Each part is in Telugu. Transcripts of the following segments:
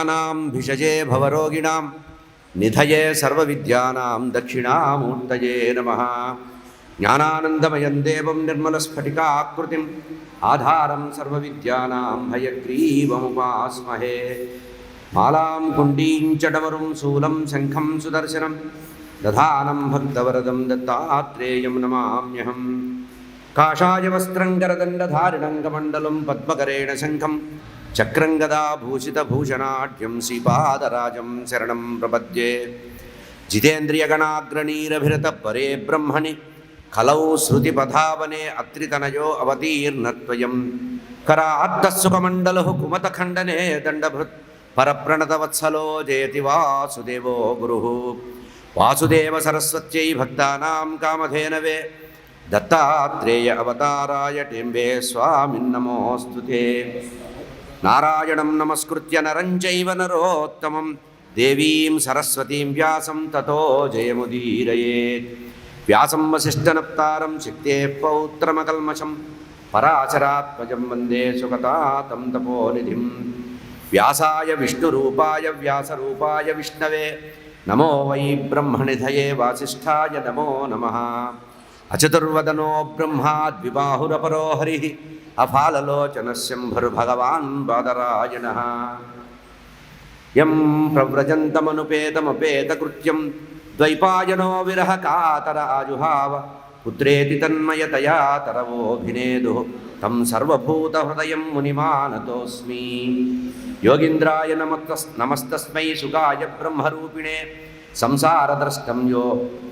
भक्तानां भिषजे भवरोगिणां निधये सर्वविद्यानां दक्षिणामूर्तये नमः। ज्ञानानन्दमयं देवं निर्मलस्फटिकाकृतिम् आधारं सर्वविद्यानां हयग्रीवमुपास्महे। मालां कुण्डीं च डमरुं शूलं शङ्खं सुदर्शनं दधानं भक्तवरदं दत्तात्रेयं नमाम्यहम्। काषाय वस्त्रं करदण्डधारिणं कमण्डलं पद्मकरेण शङ्खं चक्रं गदाभूषितभूषणाढ्यं श्रीपादराजं शरणं प्रपद्ये। जितेन्द्रियगणाग्रणीरभिरतपरे ब्रह्मणि कलौ श्रुतिपथावने अत्रितनयो अवतीर्णत्वयं करात्तस्सुखमण्डलः कुमतखण्डने दण्डभृत् परप्रणतवत्सलो जयति वासुदेवो गुरुः। वासुदेव सरस्वत्यै भक्तानां कामधेनवे दत्तात्रेय अवताराय टेम्बे स्वामिन्नमोऽस्तु ते। नारायणं नमस्कृत्य नरं चैव नरोत्तमं देवीं सरस्वतीं व्यासं ततो जयमुदीरयेत्। व्यासं वसिष्ठनप्तारं शक्तेः पौत्रमकल्मषं पराशरात्मजं वन्दे सुगतातं तपोनिधिं। व्यासाय विष्णुरूपाय व्यासरूपाय विष्णवे नमो वै ब्रह्मनिधये वासिष्ठाय नमो नमः। अचतुर्वदनो ब्रह्मा द्विबाहुरपरो हरिः अफाललोचनः शम्भुर्भगवान् बादरायणः। यं प्रव्रजन्तमनुपेतमपेतकृत्यं द्वैपायनो विरहकातर आजुहाव पुत्रेति तन्मयतया तरवोऽभिनेदुः तं सर्वभूतहृदयं मुनिमानतोऽस्मि। योगीन्द्राय नमस्तस्मै सुगाय ब्रह्मरूपिणे संसारद्रष्टं यो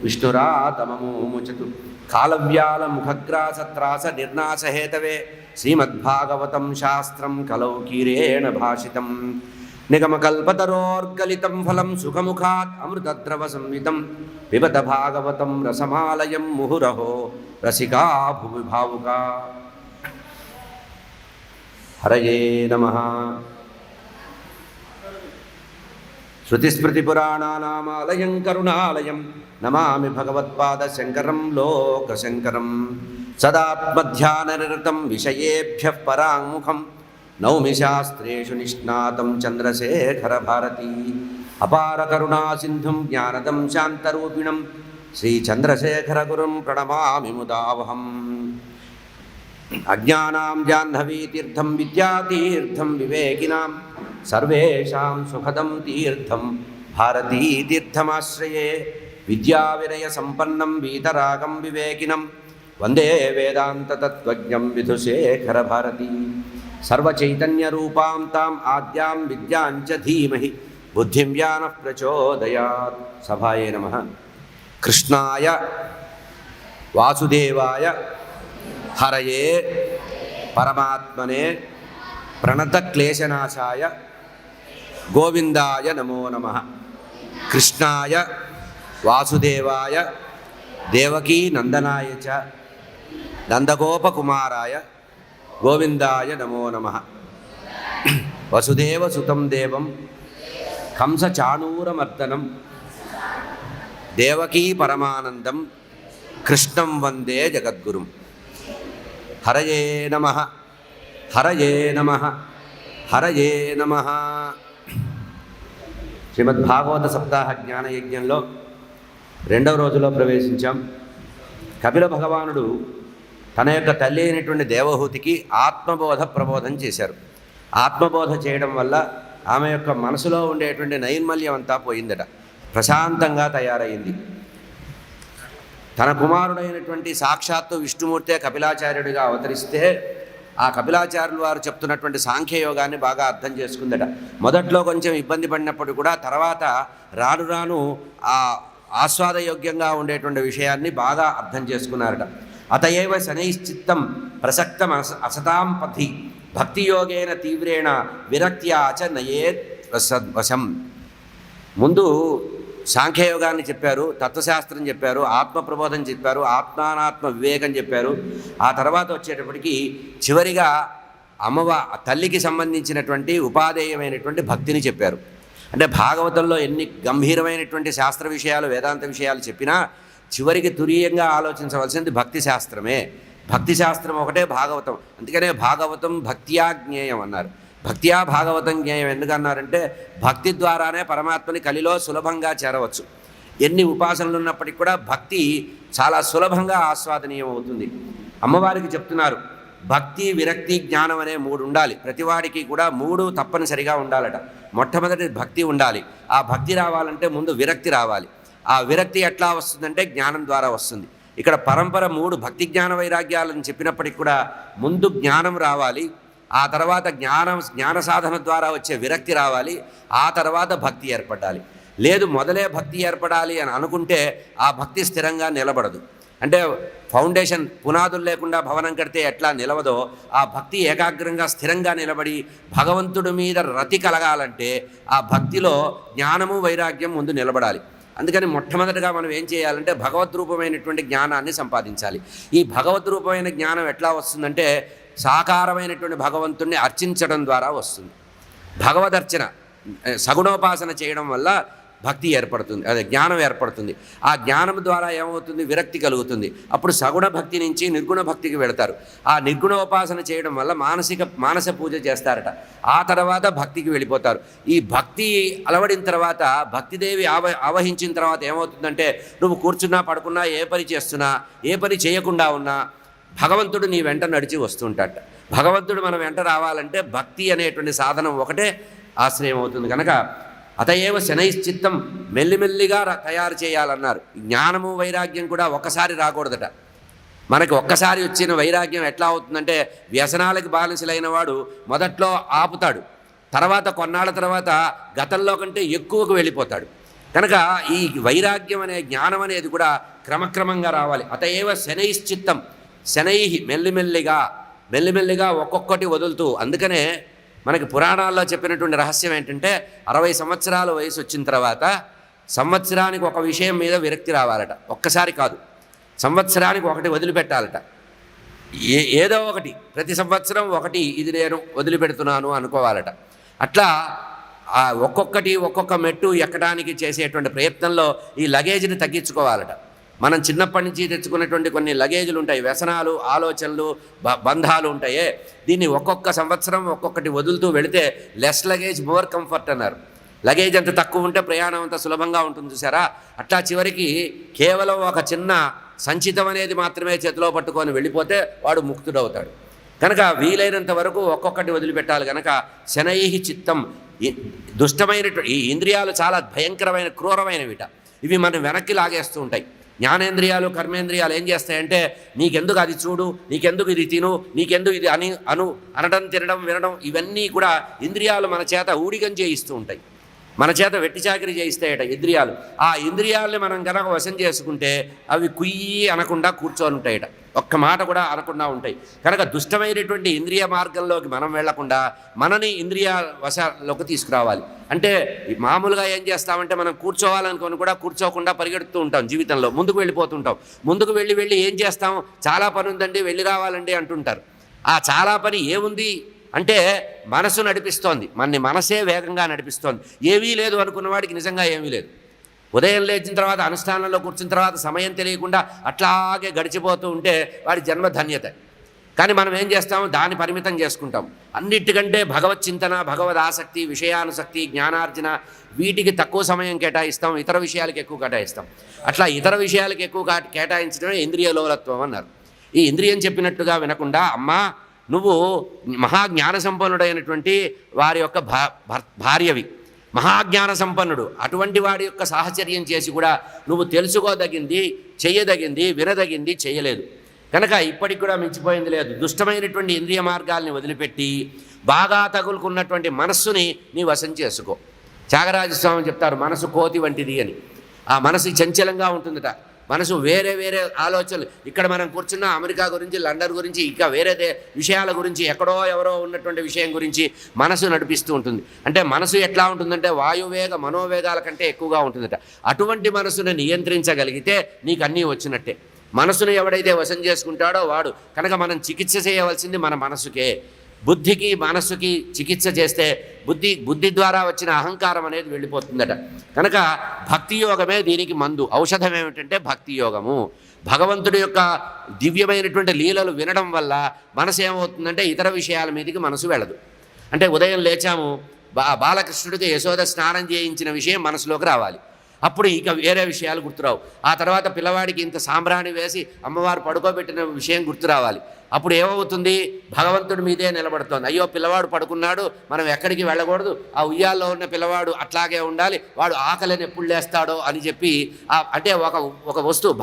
विष्णुरातममुचतु। कालव्यालमुखग्रासत्रासनिर्नाशहेतवे श्रीमद्भागवतं शास्त्रं कलौ कीरेण भाषितं। निगमकल्पतरोर्गलितं फलं सुखमुखात् अमृतद्रवसंयुतं पिबत भागवतं रसमालयं मुहुरहो रसिका भुवि भावुका। हरये नमः। श्रुतिस्मृतिपुराणानामालयं करुणालयं नमामि भगवत्पादशङ्करं लोकशङ्करं। सदात्मध्याननिरतं विषयेभ्यः पराङ्मुखं नौमि शास्त्रेषु निष्णातं चन्द्रशेखरभारती। अपारकरुणासिन्धुं ज्ञानदं शान्तरूपिणं श्रीचन्द्रशेखरगुरुं प्रणमामि मुदावहम्। अज्ञानां जाह्नवीतीर्थं विद्यातीर्थं विवेकिनां सर्वेषां सुखदं तीर्थं भारतीतीर्थमाश्रये। विद्याविनयसम्पन्नं वीतरागं विवेकिनं वन्दे वेदान्ततत्त्वज्ञं विधुशेखरभारती। सर्वचैतन्यरूपां ताम् आद्यां विद्यां च धीमहि बुद्धिं ज्ञानः प्रचोदयात्। सभाये नमः। कृष्णाय वासुदेवाय हरये परमात्मने प्रणतक्लेशनाशाय गोविंदाय नमो नमः। कृष्णाय वासुदेवाय देवकी नंदनाय च नंदगोपकुमाराय गोविंदाय नमो नमः। वसुदेवसुतं देवं कंसचाणूरमर्दनं देवकी परमानंदं कृष्णं वंदे जगद्गुरुं। हरये नमः। हरये नमः। हरये नमः। శ్రీమద్భాగవత సప్తాహ జ్ఞాన యజ్ఞంలో రెండవ రోజులో ప్రవేశించాం. కపిల భగవానుడు తన యొక్క తల్లి అయినటువంటి దేవహూతికి ఆత్మబోధ ప్రబోధం చేశారు. ఆత్మబోధ చేయడం వల్ల ఆమె యొక్క మనసులో ఉండేటువంటి నైర్మల్యం అంతా పోయిందట, ప్రశాంతంగా తయారైంది. తన కుమారుడైనటువంటి సాక్షాత్తు విష్ణుమూర్తే కపిలాచార్యుడిగా అవతరిస్తే ఆ కపిలాచార్యులు వారు చెప్తున్నటువంటి సాంఖ్యయోగాన్ని బాగా అర్థం చేసుకుందట. మొదట్లో కొంచెం ఇబ్బంది పడినప్పుడు కూడా తర్వాత రాను రాను ఆ ఆస్వాదయోగ్యంగా ఉండేటువంటి విషయాన్ని బాగా అర్థం చేసుకున్నారట. అతయేవ శనైశ్చిత్తం ప్రసక్తం అసతాం పథి భక్తియోగేన తీవ్రేణ విరక్త్యాచ నయేత్ వశం. ముందు సాంఖ్యయోగాన్ని చెప్పారు, తత్వశాస్త్రం చెప్పారు, ఆత్మప్రబోధం చెప్పారు, ఆత్మానాత్మ వివేకం చెప్పారు. ఆ తర్వాత వచ్చేటప్పటికి చివరిగా తల్లికి సంబంధించినటువంటి ఉపాధేయమైనటువంటి భక్తిని చెప్పారు. అంటే భాగవతంలో ఎన్ని గంభీరమైనటువంటి శాస్త్ర విషయాలు, వేదాంత విషయాలు చెప్పినా చివరికి తురీయంగా ఆలోచించవలసింది భక్తి శాస్త్రమే. భక్తి శాస్త్రం ఒకటే భాగవతం. అందుకనే భాగవతం భక్త్యా జ్ఞేయం అన్నారు. భక్త్యా భాగవతం జ్ఞేయం ఎందుకన్నారంటే భక్తి ద్వారానే పరమాత్మని కలిలో సులభంగా చేరవచ్చు. ఎన్ని ఉపాసనలు ఉన్నప్పటికీ కూడా భక్తి చాలా సులభంగా ఆస్వాదనీయం అవుతుంది. అమ్మవారికి చెప్తున్నారు, భక్తి, విరక్తి, జ్ఞానం అనే 3 ఉండాలి. ప్రతివాడికి కూడా 3 తప్పనిసరిగా ఉండాలట. మొట్టమొదటి భక్తి ఉండాలి. ఆ భక్తి రావాలంటే ముందు విరక్తి రావాలి. ఆ విరక్తి ఎట్లా వస్తుందంటే జ్ఞానం ద్వారా వస్తుంది. ఇక్కడ పరంపర 3 భక్తి జ్ఞాన వైరాగ్యాలను చెప్పినప్పటికి కూడా ముందు జ్ఞానం రావాలి, ఆ తర్వాత జ్ఞాన సాధన ద్వారా వచ్చే విరక్తి రావాలి, ఆ తర్వాత భక్తి ఏర్పడాలి. లేదు మొదలే భక్తి ఏర్పడాలి అని అనుకుంటే ఆ భక్తి స్థిరంగా నిలబడదు. అంటే ఫౌండేషన్ పునాదులు లేకుండా భవనం కడితే ఎట్లా నిలవదో ఆ భక్తి ఏకాగ్రంగా స్థిరంగా నిలబడి భగవంతుడి మీద రతి కలగాలంటే ఆ భక్తిలో జ్ఞానము వైరాగ్యం ముందు నిలబడాలి. అందుకని మొట్టమొదటిగా మనం ఏం చేయాలంటే భగవద్రూపమైనటువంటి జ్ఞానాన్ని సంపాదించాలి. ఈ భగవద్రూపమైన జ్ఞానం ఎట్లా వస్తుందంటే సాకారమైనటువంటి భగవంతుణ్ణి అర్చించడం ద్వారా వస్తుంది. భగవదర్చన సగుణోపాసన చేయడం వల్ల భక్తి ఏర్పడుతుంది, అదే జ్ఞానం ఏర్పడుతుంది. ఆ జ్ఞానం ద్వారా ఏమవుతుంది, విరక్తి కలుగుతుంది. అప్పుడు సగుణ భక్తి నుంచి నిర్గుణ భక్తికి వెళతారు. ఆ నిర్గుణోపాసన చేయడం వల్ల మానస పూజ చేస్తారట. ఆ తర్వాత భక్తికి వెళ్ళిపోతారు. ఈ భక్తి అలవడిన తర్వాత భక్తిదేవి ఆవహించిన తర్వాత ఏమవుతుందంటే నువ్వు కూర్చున్నా పడుకున్నా ఏ పని చేస్తున్నా ఏ పని చేయకుండా ఉన్నా భగవంతుడు నీ వెంట నడిచి వస్తుంటాట. భగవంతుడు మన వెంట రావాలంటే భక్తి అనేటువంటి సాధనం ఒకటే ఆశ్రయం అవుతుంది. కనుక అతయేవ శనైశ్చిత్తం మెల్లిమెల్లిగా తయారు చేయాలన్నారు. జ్ఞానము వైరాగ్యం కూడా ఒక్కసారి రాకూడదట. మనకి ఒక్కసారి వచ్చిన వైరాగ్యం ఎట్లా అవుతుందంటే వ్యసనాలకు బానిసలైన వాడు మొదట్లో ఆపుతాడు, తర్వాత కొన్నాళ్ళ తర్వాత గతంలో కంటే ఎక్కువకు వెళ్ళిపోతాడు. కనుక ఈ వైరాగ్యం అనే జ్ఞానం అనేది కూడా క్రమక్రమంగా రావాలి. అతయేవ శనైశ్చిత్తం, శనై మెల్లిమెల్లిగా ఒక్కొక్కటి వదులుతూ. అందుకనే మనకి పురాణాల్లో చెప్పినటువంటి రహస్యం ఏంటంటే 60 సంవత్సరాల వయసు వచ్చిన తర్వాత సంవత్సరానికి ఒక విషయం మీద విరక్తి రావాలట. ఒక్కసారి కాదు, సంవత్సరానికి ఒకటి వదిలిపెట్టాలట. ఏదో ఒకటి ప్రతి సంవత్సరం ఒకటి ఇది నేను వదిలిపెడుతున్నాను అనుకోవాలట. అట్లా ఒక్కొక్క మెట్టు ఎక్కడానికి చేసేటువంటి ప్రయత్నంలో ఈ లగేజ్ని తగ్గించుకోవాలట. మనం చిన్నప్పటి నుంచి తెచ్చుకున్నటువంటి కొన్ని లగేజీలు ఉంటాయి, వ్యసనాలు, ఆలోచనలు, బంధాలు ఉంటాయే. దీన్ని ఒక్కొక్క సంవత్సరం ఒక్కొక్కటి వదులుతూ వెళితే లెస్ లగేజ్ మోర్ కంఫర్ట్ అన్నారు. లగేజ్ అంత తక్కువ ఉంటే ప్రయాణం అంత సులభంగా ఉంటుంది చూసారా. అట్లా చివరికి కేవలం ఒక చిన్న సంచితం అనేది మాత్రమే చేతిలో పట్టుకొని వెళ్ళిపోతే వాడు ముక్తుడవుతాడు. కనుక వీలైనంత వరకు ఒక్కొక్కటి వదిలిపెట్టాలి. కనుక శనైహి చిత్తం, దుష్టమైనటువంటి ఈ ఇంద్రియాలు చాలా భయంకరమైన క్రూరమైనవిట. ఇవి మనం వెనక్కి లాగేస్తూ ఉంటాయి. జ్ఞానేంద్రియాలు, కర్మేంద్రియాలు ఏం చేస్తాయంటే నీకెందుకు అది చూడు, నీకెందుకు ఇది తిను, నీకెందుకు ఇది అనడం, తినడం, వినడం, ఇవన్నీ కూడా ఇంద్రియాలు మన చేత ఊడిగం చేయిస్తూ ఉంటాయి. మన చేత వెట్టి చాకరీ చేయిస్తాయట ఇంద్రియాలు. ఆ ఇంద్రియాలని మనం కనుక వశం చేసుకుంటే అవి కుయ్యి అనకుండా కూర్చొని ఉంటాయట, ఒక్క మాట కూడా అనకుండా ఉంటాయి. కనుక దుష్టమైనటువంటి ఇంద్రియ మార్గంలోకి మనం వెళ్లకుండా మనని ఇంద్రియ వశాల్లోకి తీసుకురావాలి. అంటే మామూలుగా ఏం చేస్తామంటే మనం కూర్చోవాలనుకొని కూడా కూర్చోకుండా పరిగెడుతూ ఉంటాం, జీవితంలో ముందుకు వెళ్ళిపోతుంటాం. ముందుకు వెళ్ళి ఏం చేస్తాం, చాలా పని ఉందండి వెళ్ళి రావాలండి అంటుంటారు. ఆ చాలా పని ఏముంది అంటే మనసు నడిపిస్తోంది, మనసే వేగంగా నడిపిస్తోంది. ఏమీ లేదు అనుకున్న వాడికి నిజంగా ఏమీ లేదు. ఉదయం లేచిన తర్వాత అనుష్ఠానంలో కూర్చున్న తర్వాత సమయం తెలియకుండా అట్లాగే గడిచిపోతూ ఉంటే వాడి జన్మ ధన్యత. కానీ మనం ఏం చేస్తాము, దాన్ని పరిమితం చేసుకుంటాం. అన్నిటికంటే భగవత్ చింతన, భగవద్ ఆసక్తి, విషయానుసక్తి, జ్ఞానార్జన వీటికి తక్కువ సమయం కేటాయిస్తాం, ఇతర విషయాలకు ఎక్కువ కేటాయిస్తాం. అట్లా ఇతర విషయాలకు ఎక్కువ కేటాయించడమే ఇంద్రియ లోలత్వం అన్నారు. ఈ ఇంద్రియం చెప్పినట్టుగా వినకుండా అమ్మా నువ్వు మహాజ్ఞాన సంపన్నుడైనటువంటి వారి యొక్క భార్యవి, మహాజ్ఞాన సంపన్నుడు, అటువంటి వాడి యొక్క సాహచర్యం చేసి కూడా నువ్వు తెలుసుకోదగింది, చేయదగింది, వినదగింది చేయలేదు. కనుక ఇప్పటికి కూడా మించిపోయింది లేదు. దుష్టమైనటువంటి ఇంద్రియ మార్గాల్ని వదిలిపెట్టి బాగా తగులుకున్నటువంటి మనస్సుని నీ వశం చేసుకో. త్యాగరాజస్వామి చెప్తారు, మనసు కోతి వంటిది అని. ఆ మనసు చంచలంగా ఉంటుందట. మనసు వేరే ఆలోచనలు, ఇక్కడ మనం కూర్చున్న అమెరికా గురించి, లండన్ గురించి, ఇంకా వేరే విషయాల గురించి, ఎక్కడో ఎవరో ఉన్నటువంటి విషయం గురించి మనసు నడిపిస్తూ ఉంటుంది. అంటే మనసు ఎట్లా ఉంటుందంటే వాయువేగ మనోవేగాల కంటే ఎక్కువగా ఉంటుందట. అటువంటి మనసును నియంత్రించగలిగితే నీకు అన్నీ వచ్చినట్టే. మనసును ఎవడైతే వశం చేసుకుంటాడో వాడు. కనుక మనం చికిత్స చేయవలసింది మన మనసుకే. బుద్ధికి మనస్సుకి చికిత్స చేస్తే బుద్ధి ద్వారా వచ్చిన అహంకారం అనేది వెళ్ళిపోతుందట. కనుక భక్తి యోగమే దీనికి మందు. ఔషధం ఏమిటంటే భక్తి యోగము. భగవంతుడి యొక్క దివ్యమైనటువంటి లీలలు వినడం వల్ల మనసు ఏమవుతుందంటే ఇతర విషయాల మీదకి మనసు వెళ్ళదు. అంటే ఉదయం లేచాము, బాలకృష్ణుడికి యశోద స్నానం చేయించిన విషయం మనసులోకి రావాలి. అప్పుడు ఇక వేరే విషయాలు గుర్తురావు. ఆ తర్వాత పిల్లవాడికి ఇంత సాంబ్రాణి వేసి అమ్మవారు పడుకోబెట్టిన విషయం గుర్తు రావాలి. అప్పుడు ఏమవుతుంది? భగవంతుడి మీదే నిలబడుతోంది. అయ్యో పిల్లవాడు పడుకున్నాడు, మనం ఎక్కడికి వెళ్ళకూడదు, ఆ ఉయ్యాల్లో ఉన్న పిల్లవాడు అట్లాగే ఉండాలి, వాడు ఆకలిని ఎప్పుడు లేస్తాడో అని చెప్పి అంటే ఒక వస్తువు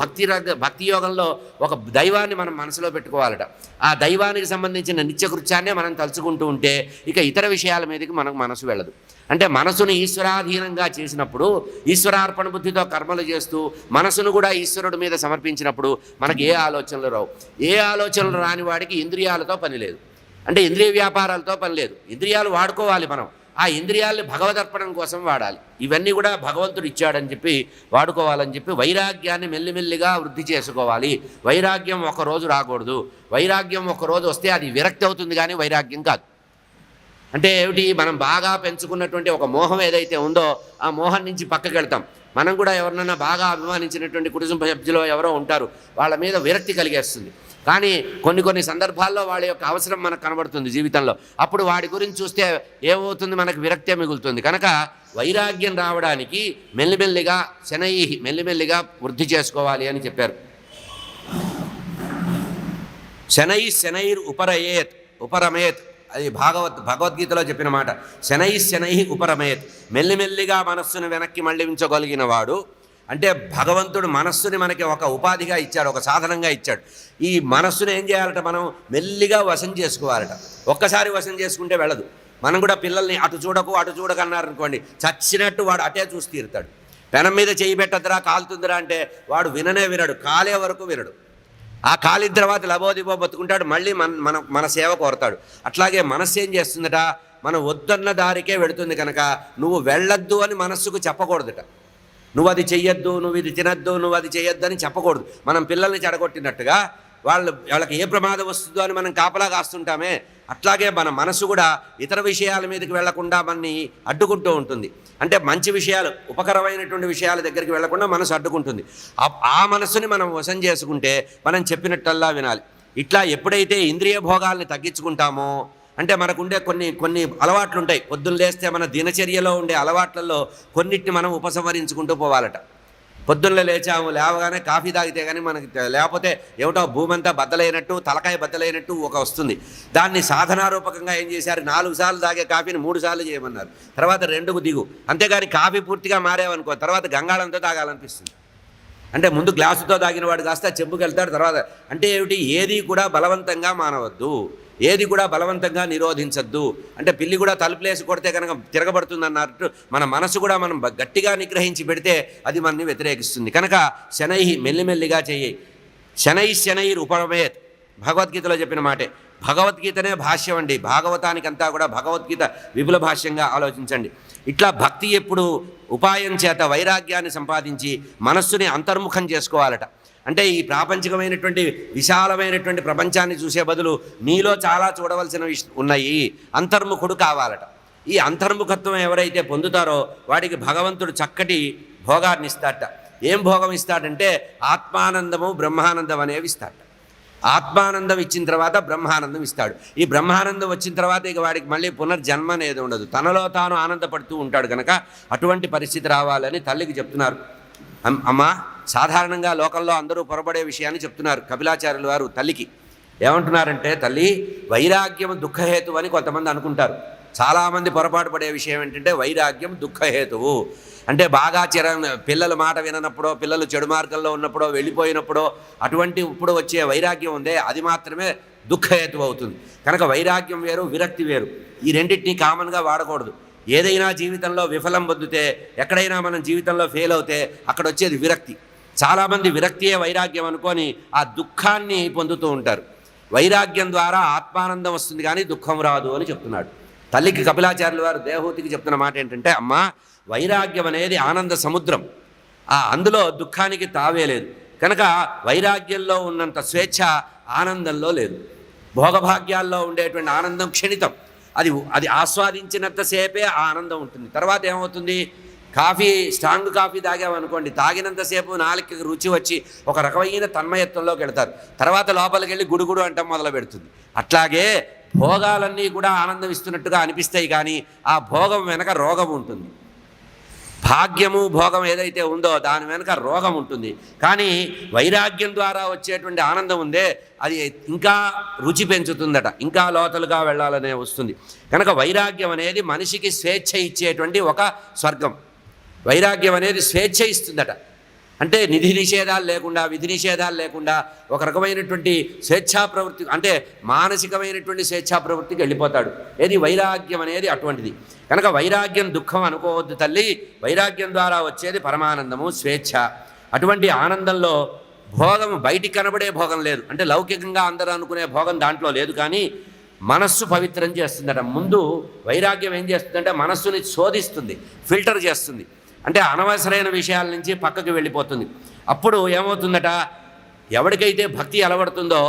భక్తి యోగంలో ఒక దైవాన్ని మనం మనసులో పెట్టుకోవాలట. ఆ దైవానికి సంబంధించిన నిత్యకృత్యాన్నే మనం తలుచుకుంటూ ఉంటే ఇక ఇతర విషయాల మీదకి మనకు మనసు వెళ్ళదు. అంటే మనసును ఈశ్వరాధీనంగా చేసినప్పుడు, ఈశ్వరార్పణ బుద్ధితో కర్మలు చేస్తూ మనసును కూడా ఈశ్వరుడి మీద సమర్పించినప్పుడు మనకి ఏ ఆలోచనలు రావు. ఏ ఆలోచనలు రాని వాడికి ఇంద్రియాలతో పని లేదు, అంటే ఇంద్రియ వ్యాపారాలతో పని లేదు. ఇంద్రియాలు వాడుకోవాలి మనం, ఆ ఇంద్రియాలని భగవదర్పణం కోసం వాడాలి. ఇవన్నీ కూడా భగవంతుడు ఇచ్చాడని చెప్పి వాడుకోవాలని చెప్పి వైరాగ్యాన్ని మెల్లిమెల్లిగా వృద్ధి చేసుకోవాలి. వైరాగ్యం ఒకరోజు రాకూడదు. వైరాగ్యం ఒకరోజు వస్తే అది విరక్తి అవుతుంది, కానీ వైరాగ్యం కాదు. అంటే ఏమిటి? మనం బాగా పెంచుకున్నటువంటి ఒక మోహం ఏదైతే ఉందో ఆ మోహం నుంచి పక్కకి వెళ్తాం. మనం కూడా ఎవరినైనా బాగా అభిమానించినటువంటి కుటుంబ సభ్యులు ఎవరో ఉంటారు, వాళ్ళ మీద విరక్తి కలిగేస్తుంది. కానీ కొన్ని సందర్భాల్లో వాళ్ళ యొక్క అవసరం మనకు కనబడుతుంది జీవితంలో. అప్పుడు వాడి గురించి చూస్తే ఏమవుతుంది? మనకు విరక్తే మిగులుతుంది. కనుక వైరాగ్యం రావడానికి మెల్లిమెల్లిగా వృద్ధి చేసుకోవాలి అని చెప్పారు. శనైర్ ఉపరమేత్ అది భగవద్గీతలో చెప్పిన మాట. శనై ఉపరమేత్, మెల్లిమెల్లిగా మనస్సును వెనక్కి మళ్ళించగలిగిన వాడు. అంటే భగవంతుడు మనస్సుని మనకి ఒక ఉపాధిగా ఇచ్చాడు, ఒక సాధనంగా ఇచ్చాడు. ఈ మనస్సును ఏం చేయాలట? మనం మెల్లిగా వశం చేసుకోవాలట. ఒక్కసారి వశం చేసుకుంటే వెళ్ళదు. మనం కూడా పిల్లల్ని అటు చూడకన్నారనుకోండి, చచ్చినట్టు వాడు అటే చూసి తీరుతాడు. పెనం మీద చేయి పెట్టద్దురా కాలుతుందిరా అంటే వాడు వినడు, కాలే వరకు వినడు. ఆ కాలిన తర్వాత లబోదిబో బతుకుంటాడు, మళ్ళీ మన సేవ కోరతాడు. అట్లాగే మనస్సు ఏం చేస్తుందట? మనం వద్దన్న దారికే వెళుతుంది. కనుక నువ్వు వెళ్ళొద్దు అని మనస్సుకు చెప్పకూడదట. నువ్వు అది చెయ్యొద్దు, నువ్వు ఇది తినద్దు, నువ్వు అది చేయొద్దు అని చెప్పకూడదు. మనం పిల్లల్ని చెడగొట్టినట్టుగా వాళ్ళకి ఏ ప్రమాదం వస్తుందో అని మనం కాపలా కాస్తుంటామే, అట్లాగే మన మనసు కూడా ఇతర విషయాల మీదకి వెళ్లకుండా మనని అడ్డుకుంటూ ఉంటుంది. అంటే మంచి విషయాలు, ఉపకరమైనటువంటి విషయాల దగ్గరికి వెళ్లకుండా మనసు అడ్డుకుంటుంది. ఆ మనసుని మనం వశం చేసుకుంటే మనం చెప్పినట్టల్లా వినాలి. ఇట్లా ఎప్పుడైతే ఇంద్రియ భోగాల్ని తగ్గించుకుంటామో, అంటే మనకుండే కొన్ని అలవాట్లు ఉంటాయి. పొద్దున్న లేస్తే మన దినచర్యలో ఉండే అలవాట్లలో కొన్నిటిని మనం ఉపసంహరించుకుంటూ పోవాలట. పొద్దున్న లేవగానే కాఫీ తాగితే కానీ మనకి లేకపోతే ఏమిటో భూమంతా బద్దలైనట్టు, తలకాయ బద్దలైనట్టు వస్తుంది. దాన్ని సాధనారూపకంగా ఏం చేశారు? 4 సార్లు తాగే కాఫీని 3 సార్లు చేయమన్నారు. తర్వాత 2కు దిగు. అంతేగాని కాఫీ పూర్తిగా మారేవనుకో తర్వాత గంగాళంతో తాగాలనిపిస్తుంది. అంటే ముందు గ్లాసుతో తాగిన వాడు కాస్త చెంబుకి వెళ్తాడు. తర్వాత అంటే ఏమిటి? ఏది కూడా బలవంతంగా మానవద్దు, ఏది కూడా బలవంతంగా నిరోధించద్దు. అంటే పిల్లి కూడా తలుపులేసి కొడితే కనుక తిరగబడుతుంది అన్నట్టు మన మనసు కూడా మనం గట్టిగా నిగ్రహించి పెడితే అది మనని వ్యతిరేకిస్తుంది. కనుక శనై మెల్లిమెల్లిగా చెయ్యి. శనైర్ ఉపరమేత్ భగవద్గీతలో చెప్పిన మాటే. భగవద్గీతనే భాష్యం అండి. భాగవతానికంతా కూడా భగవద్గీత విపుల భాష్యంగా ఆలోచించండి. ఇట్లా భక్తి ఎప్పుడు ఉపాయం చేత వైరాగ్యాన్ని సంపాదించి మనస్సుని అంతర్ముఖం చేసుకోవాలట. అంటే ఈ ప్రాపంచికమైనటువంటి విశాలమైనటువంటి ప్రపంచాన్ని చూసే బదులు నీలో చాలా చూడవలసినవి ఉన్నాయి, అంతర్ముఖుడు కావాలట. ఈ అంతర్ముఖత్వం ఎవరైతే పొందుతారో వాడికి భగవంతుడు చక్కటి భోగాన్ని ఇస్తాడట. ఏం భోగం ఇస్తాడంటే ఆత్మానందము బ్రహ్మానందం అనేవి ఇస్తాడట. ఆత్మానందం ఇచ్చిన తర్వాత బ్రహ్మానందం ఇస్తాడు. ఈ బ్రహ్మానందం వచ్చిన తర్వాత ఇక వాడికి మళ్ళీ పునర్జన్మ అనేది ఉండదు, తనలో తాను ఆనందపడుతూ ఉంటాడు. కనుక అటువంటి పరిస్థితి రావాలని తల్లికి చెప్తున్నారు. అమ్మ, సాధారణంగా లోకంలో అందరూ పొరబడే విషయాన్ని చెప్తున్నారు కపిలాచార్యుల వారు తల్లికి. ఏమంటున్నారంటే, తల్లి వైరాగ్యం దుఃఖహేతువు అని కొంతమంది అనుకుంటారు. చాలామంది పొరపాటు పడే విషయం ఏంటంటే వైరాగ్యం దుఃఖహేతువు అంటే బాగా పిల్లల మాట విననప్పుడో, పిల్లలు చెడు మార్గంలో ఉన్నప్పుడో, వెళ్ళిపోయినప్పుడో అటువంటి ఇప్పుడు వచ్చే వైరాగ్యం ఉందే అది మాత్రమే దుఃఖహేతువు అవుతుంది. కనుక వైరాగ్యం వేరు, విరక్తి వేరు. ఈ రెండింటినీ కామన్గా వాడకూడదు. ఏదైనా జీవితంలో విఫలం పొందితే, ఎక్కడైనా మనం జీవితంలో ఫెయిల్ అవుతే అక్కడ వచ్చేది విరక్తి. చాలామంది విరక్తియే వైరాగ్యం అనుకొని ఆ దుఃఖాన్ని పొందుతూ ఉంటారు. వైరాగ్యం ద్వారా ఆత్మానందం వస్తుంది కానీ దుఃఖం రాదు అని చెప్తున్నాడు. తల్లికి కపిలాచార్యుల వారు దేవహూతికి చెప్తున్న మాట ఏంటంటే, అమ్మ, వైరాగ్యం అనేది ఆనంద సముద్రం, అందులో దుఃఖానికి తావే లేదు. కనుక వైరాగ్యంలో ఉన్నంత స్వేచ్ఛ ఆనందంలో లేదు. భోగభాగ్యాల్లో ఉండేటువంటి ఆనందం క్షణితం, అది ఆస్వాదించినంతసేపే ఆ ఆనందం ఉంటుంది. తర్వాత ఏమవుతుంది? స్ట్రాంగ్ కాఫీ తాగామనుకోండి, తాగినంతసేపు నాలుకకి రుచి వచ్చి ఒక రకమైన తన్మయత్వంలోకి వెళ్తారు. తర్వాత లోపలికి వెళ్ళి గుడుగుడు అంటాం మొదలు పెడుతుంది. అట్లాగే భోగాలన్నీ కూడా ఆనందం ఇస్తున్నట్టుగా అనిపిస్తాయి, కానీ ఆ భోగం వెనక రోగం ఉంటుంది. భాగ్యము భోగం ఏదైతే ఉందో దాని వెనుక రోగం ఉంటుంది. కానీ వైరాగ్యం ద్వారా వచ్చేటువంటి ఆనందం ఉందే అది ఇంకా రుచి పెంచుతుందట, ఇంకా లోతలుగా వెళ్ళాలనే వస్తుంది. కనుక వైరాగ్యం అనేది మనిషికి స్వేచ్ఛ ఇచ్చేటువంటి ఒక స్వర్గం. వైరాగ్యం అనేది స్వేచ్ఛ ఇస్తుందట. అంటే నిధి నిషేధాలు లేకుండా, విధి నిషేధాలు లేకుండా ఒక రకమైనటువంటి స్వేచ్ఛా ప్రవృత్తి, అంటే మానసికమైనటువంటి స్వేచ్ఛా ప్రవృత్తికి వెళ్ళిపోతాడు. ఏది వైరాగ్యం అనేది అటువంటిది. కనుక వైరాగ్యం దుఃఖం అనుకోవద్దు తల్లి. వైరాగ్యం ద్వారా వచ్చేది పరమానందము, స్వేచ్ఛ. అటువంటి ఆనందంలో భోగం బయటికి కనబడే భోగం లేదు. అంటే లౌకికంగా అందరూ అనుకునే భోగం దాంట్లో లేదు, కానీ మనస్సు పవిత్రం చేస్తుందట. ముందు వైరాగ్యం ఏం చేస్తుందంటే మనస్సుని శోధిస్తుంది, ఫిల్టర్ చేస్తుంది. అంటే అనవసరమైన విషయాల నుంచి పక్కకి వెళ్ళిపోతుంది. అప్పుడు ఏమవుతుందట, ఎవరికైతే భక్తి అలవడుతుందో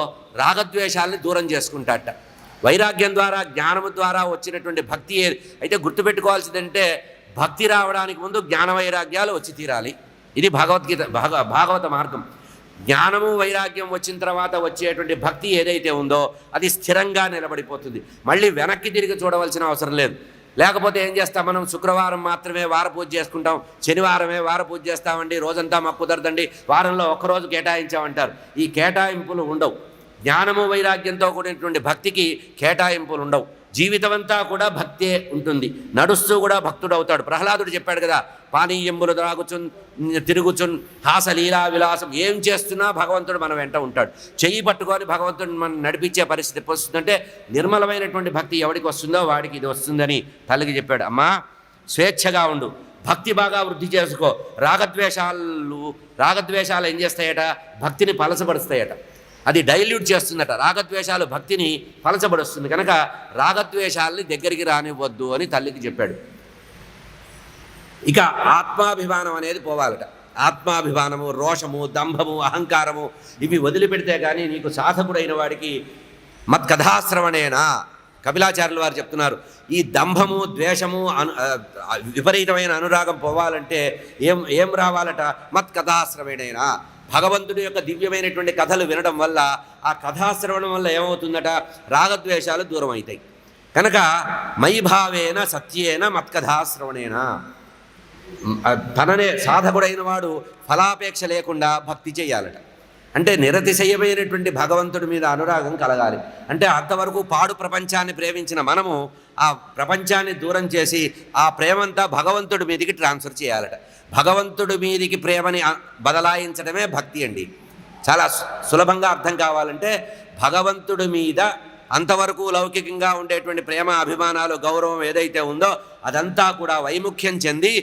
రాగద్వేషాలని దూరం చేసుకుంటాట. వైరాగ్యం ద్వారా, జ్ఞానము ద్వారా వచ్చినటువంటి భక్తి అయితే గుర్తుపెట్టుకోవాల్సిందంటే భక్తి రావడానికి ముందు జ్ఞాన వైరాగ్యాలు వచ్చి తీరాలి. ఇది భగవద్గీత, భాగవత మార్గం. జ్ఞానము వైరాగ్యం వచ్చిన తర్వాత వచ్చేటువంటి భక్తి ఏదైతే ఉందో అది స్థిరంగా నిలబడిపోతుంది. మళ్ళీ వెనక్కి తిరిగి చూడవలసిన అవసరం లేదు. లేకపోతే ఏం చేస్తాం, మనం శుక్రవారం మాత్రమే వార పూజ చేసుకుంటాం, శనివారమే వార పూజ చేస్తామండి, రోజంతా మాకు కుదరదండి, వారంలో ఒక్కరోజు కేటాయించామంటారు. ఈ కేటాయింపులు ఉండవు. జ్ఞానము వైరాగ్యంతో కూడినటువంటి భక్తికి కేటాయింపులు ఉండవు. జీవితమంతా కూడా భక్తే ఉంటుంది. నడుస్తూ కూడా భక్తుడవుతాడు. ప్రహ్లాదుడు చెప్పాడు కదా, పానీయంబులు త్రాగుచున్ తిరుగుచున్ హాసలీలా విలాసం. ఏం చేస్తున్నా భగవంతుడు మన వెంట ఉంటాడు. చెయ్యి పట్టుకొని భగవంతుడు మనం నడిపించే పరిస్థితి వస్తుందంటే నిర్మలమైనటువంటి భక్తి ఎవరికి వస్తుందో వాడికి ఇది వస్తుందని తల్లికి చెప్పాడు. అమ్మా, స్వేచ్ఛగా ఉండు, భక్తి బాగా వృద్ధి చేసుకో. రాగద్వేషాలు ఏం చేస్తాయట, భక్తిని పలసపరుస్తాయట. అది డైల్యూట్ చేస్తుందట. రాగద్వేషాలు భక్తిని పలచబడుస్తుంది. కనుక రాగద్వేషాలని దగ్గరికి రానివ్వద్దు అని తల్లికి చెప్పాడు. ఇక ఆత్మాభిమానం అనేది పోవాలట. ఆత్మాభిమానము, రోషము, దంభము, అహంకారము ఇవి వదిలిపెడితే కానీ నీకు సాధకుడైన వాడికి మత్కథాశ్రవణేనా, కపిలాచార్యుల వారు చెప్తున్నారు. ఈ దంభము, ద్వేషము, విపరీతమైన అనురాగం పోవాలంటే ఏం రావాలట, మత్కథాశ్రవణేనా. భగవంతుడి యొక్క దివ్యమైనటువంటి కథలు వినడం వల్ల, ఆ కథాశ్రవణం వల్ల ఏమవుతుందట, రాగద్వేషాలు దూరం అవుతాయి. కనుక మైభావేన సత్యేన మత్కథాశ్రవణేనా. తననే సాధకుడైన వాడు ఫలాపేక్ష లేకుండా భక్తి చేయాలట. అంటే నిరతిశయమైనటువంటి భగవంతుడి మీద అనురాగం కలగాలి. అంటే అంతవరకు పాడు ప్రపంచాన్ని ప్రేమించిన మనము ఆ ప్రపంచాన్ని దూరం చేసి ఆ ప్రేమంతా భగవంతుడి మీదికి ట్రాన్స్ఫర్ చేయాలట. భగవంతుడి మీదికి ప్రేమని బదలాయించడమే భక్తి అండి. చాలా సులభంగా అర్థం కావాలంటే భగవంతుడి మీద అంతవరకు లౌకికంగా ఉండేటువంటి ప్రేమ, అభిమానాలు, గౌరవం ఏదైతే ఉందో అదంతా కూడా వైముఖ్యం చెంది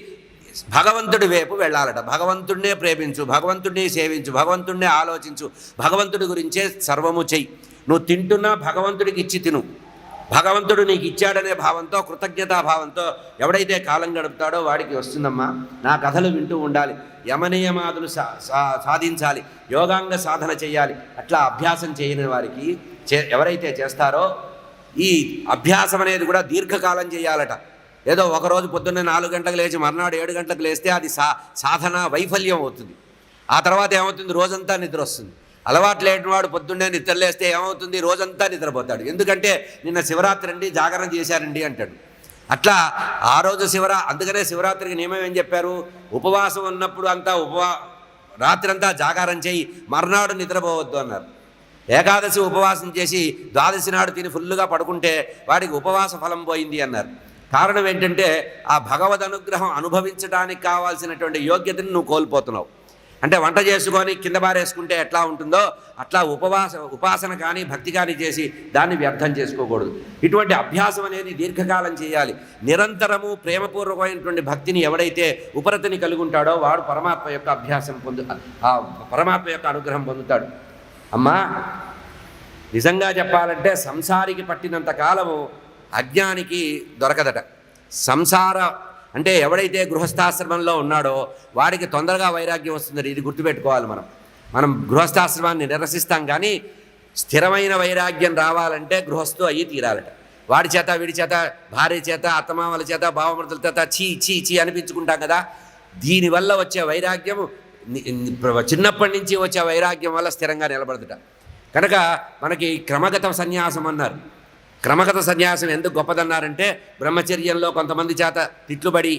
భగవంతుడి వైపు వెళ్ళాలట. భగవంతుడినే ప్రేమించు, భగవంతుడిని సేవించు, భగవంతుడినే ఆలోచించు, భగవంతుడి గురించే సర్వము చెయ్యి. నువ్వు తింటున్నా భగవంతుడికి ఇచ్చి తిను. భగవంతుడు నీకు ఇచ్చాడనే భావంతో, కృతజ్ఞతాభావంతో ఎవడైతే కాలం గడుపుతాడో వాడికి వస్తుందమ్మా. నా కథలు వింటూ ఉండాలి, యమనియమాదులు సాధించాలి, యోగాంగ సాధన చేయాలి. అట్లా అభ్యాసం చేయని వారికి ఎవరైతే చేస్తారో ఈ అభ్యాసం అనేది కూడా దీర్ఘకాలం చేయాలట. ఏదో ఒకరోజు పొద్దున్నే 4 గంటలకు లేచి మర్నాడు 7 గంటలకు లేస్తే అది సాధన వైఫల్యం అవుతుంది. ఆ తర్వాత ఏమవుతుంది, రోజంతా నిద్ర వస్తుంది. అలవాటు లేని వాడు పొద్దున్నే నిద్రలేస్తే ఏమవుతుంది, రోజంతా నిద్రపోతాడు. ఎందుకంటే నిన్న శివరాత్రి అండి, జాగరణ చేశారండి అంటాడు. అట్లా ఆ రోజు అందుకనే శివరాత్రికి నియమం ఏం చెప్పారు, ఉపవాసం ఉన్నప్పుడు అంతా రాత్రి అంతా జాగారం చేయి, మర్నాడు నిద్రపోవద్దు అన్నారు. ఏకాదశి ఉపవాసం చేసి ద్వాదశి నాడు తిని ఫుల్లుగా పడుకుంటే వాడికి ఉపవాస ఫలం పోయింది అన్నారు. కారణం ఏంటంటే ఆ భగవద్ అనుగ్రహం అనుభవించడానికి కావాల్సినటువంటి యోగ్యతను నువ్వు కోల్పోతున్నావు. అంటే వంట చేసుకొని కింద బారేసుకుంటే ఎట్లా ఉంటుందో అట్లా ఉపాసన కానీ భక్తి కానీ చేసి దాన్ని వ్యర్థం చేసుకోకూడదు. ఇటువంటి అభ్యాసం అనేది దీర్ఘకాలం చేయాలి. నిరంతరము ప్రేమపూర్వకమైనటువంటి భక్తిని ఎవడైతే ఉపరతిని కలిగి ఉంటాడో వాడు పరమాత్మ యొక్క అభ్యాసం ఆ పరమాత్మ యొక్క అనుగ్రహం పొందుతాడు. అమ్మా, నిజంగా చెప్పాలంటే సంసారికి పట్టినంత కాలము అజ్ఞానికి దొరకదట. సంసార అంటే ఎవడైతే గృహస్థాశ్రమంలో ఉన్నాడో వాడికి తొందరగా వైరాగ్యం వస్తుంది. ఇది గుర్తుపెట్టుకోవాలి. మనం గృహస్థాశ్రమాన్ని నిరసిస్తాం, కానీ స్థిరమైన వైరాగ్యం రావాలంటే గృహస్థు అయ్యి తీరాలట. వాడి చేత, వీడి చేత, భార్య చేత, అత్తమామల చేత, భావమృతుల చేత చీ చీ చీ అనిపించుకుంటాం కదా. దీనివల్ల వచ్చే వైరాగ్యం చిన్నప్పటి నుంచి వచ్చే వైరాగ్యం వల్ల స్థిరంగా నిలబడదుట. కనుక మనకి క్రమగత సన్యాసం అన్నారు. క్రమగత సన్యాసం ఎందుకు గొప్పదన్నారంటే బ్రహ్మచర్యంలో కొంతమంది చేత తిట్లుబడి,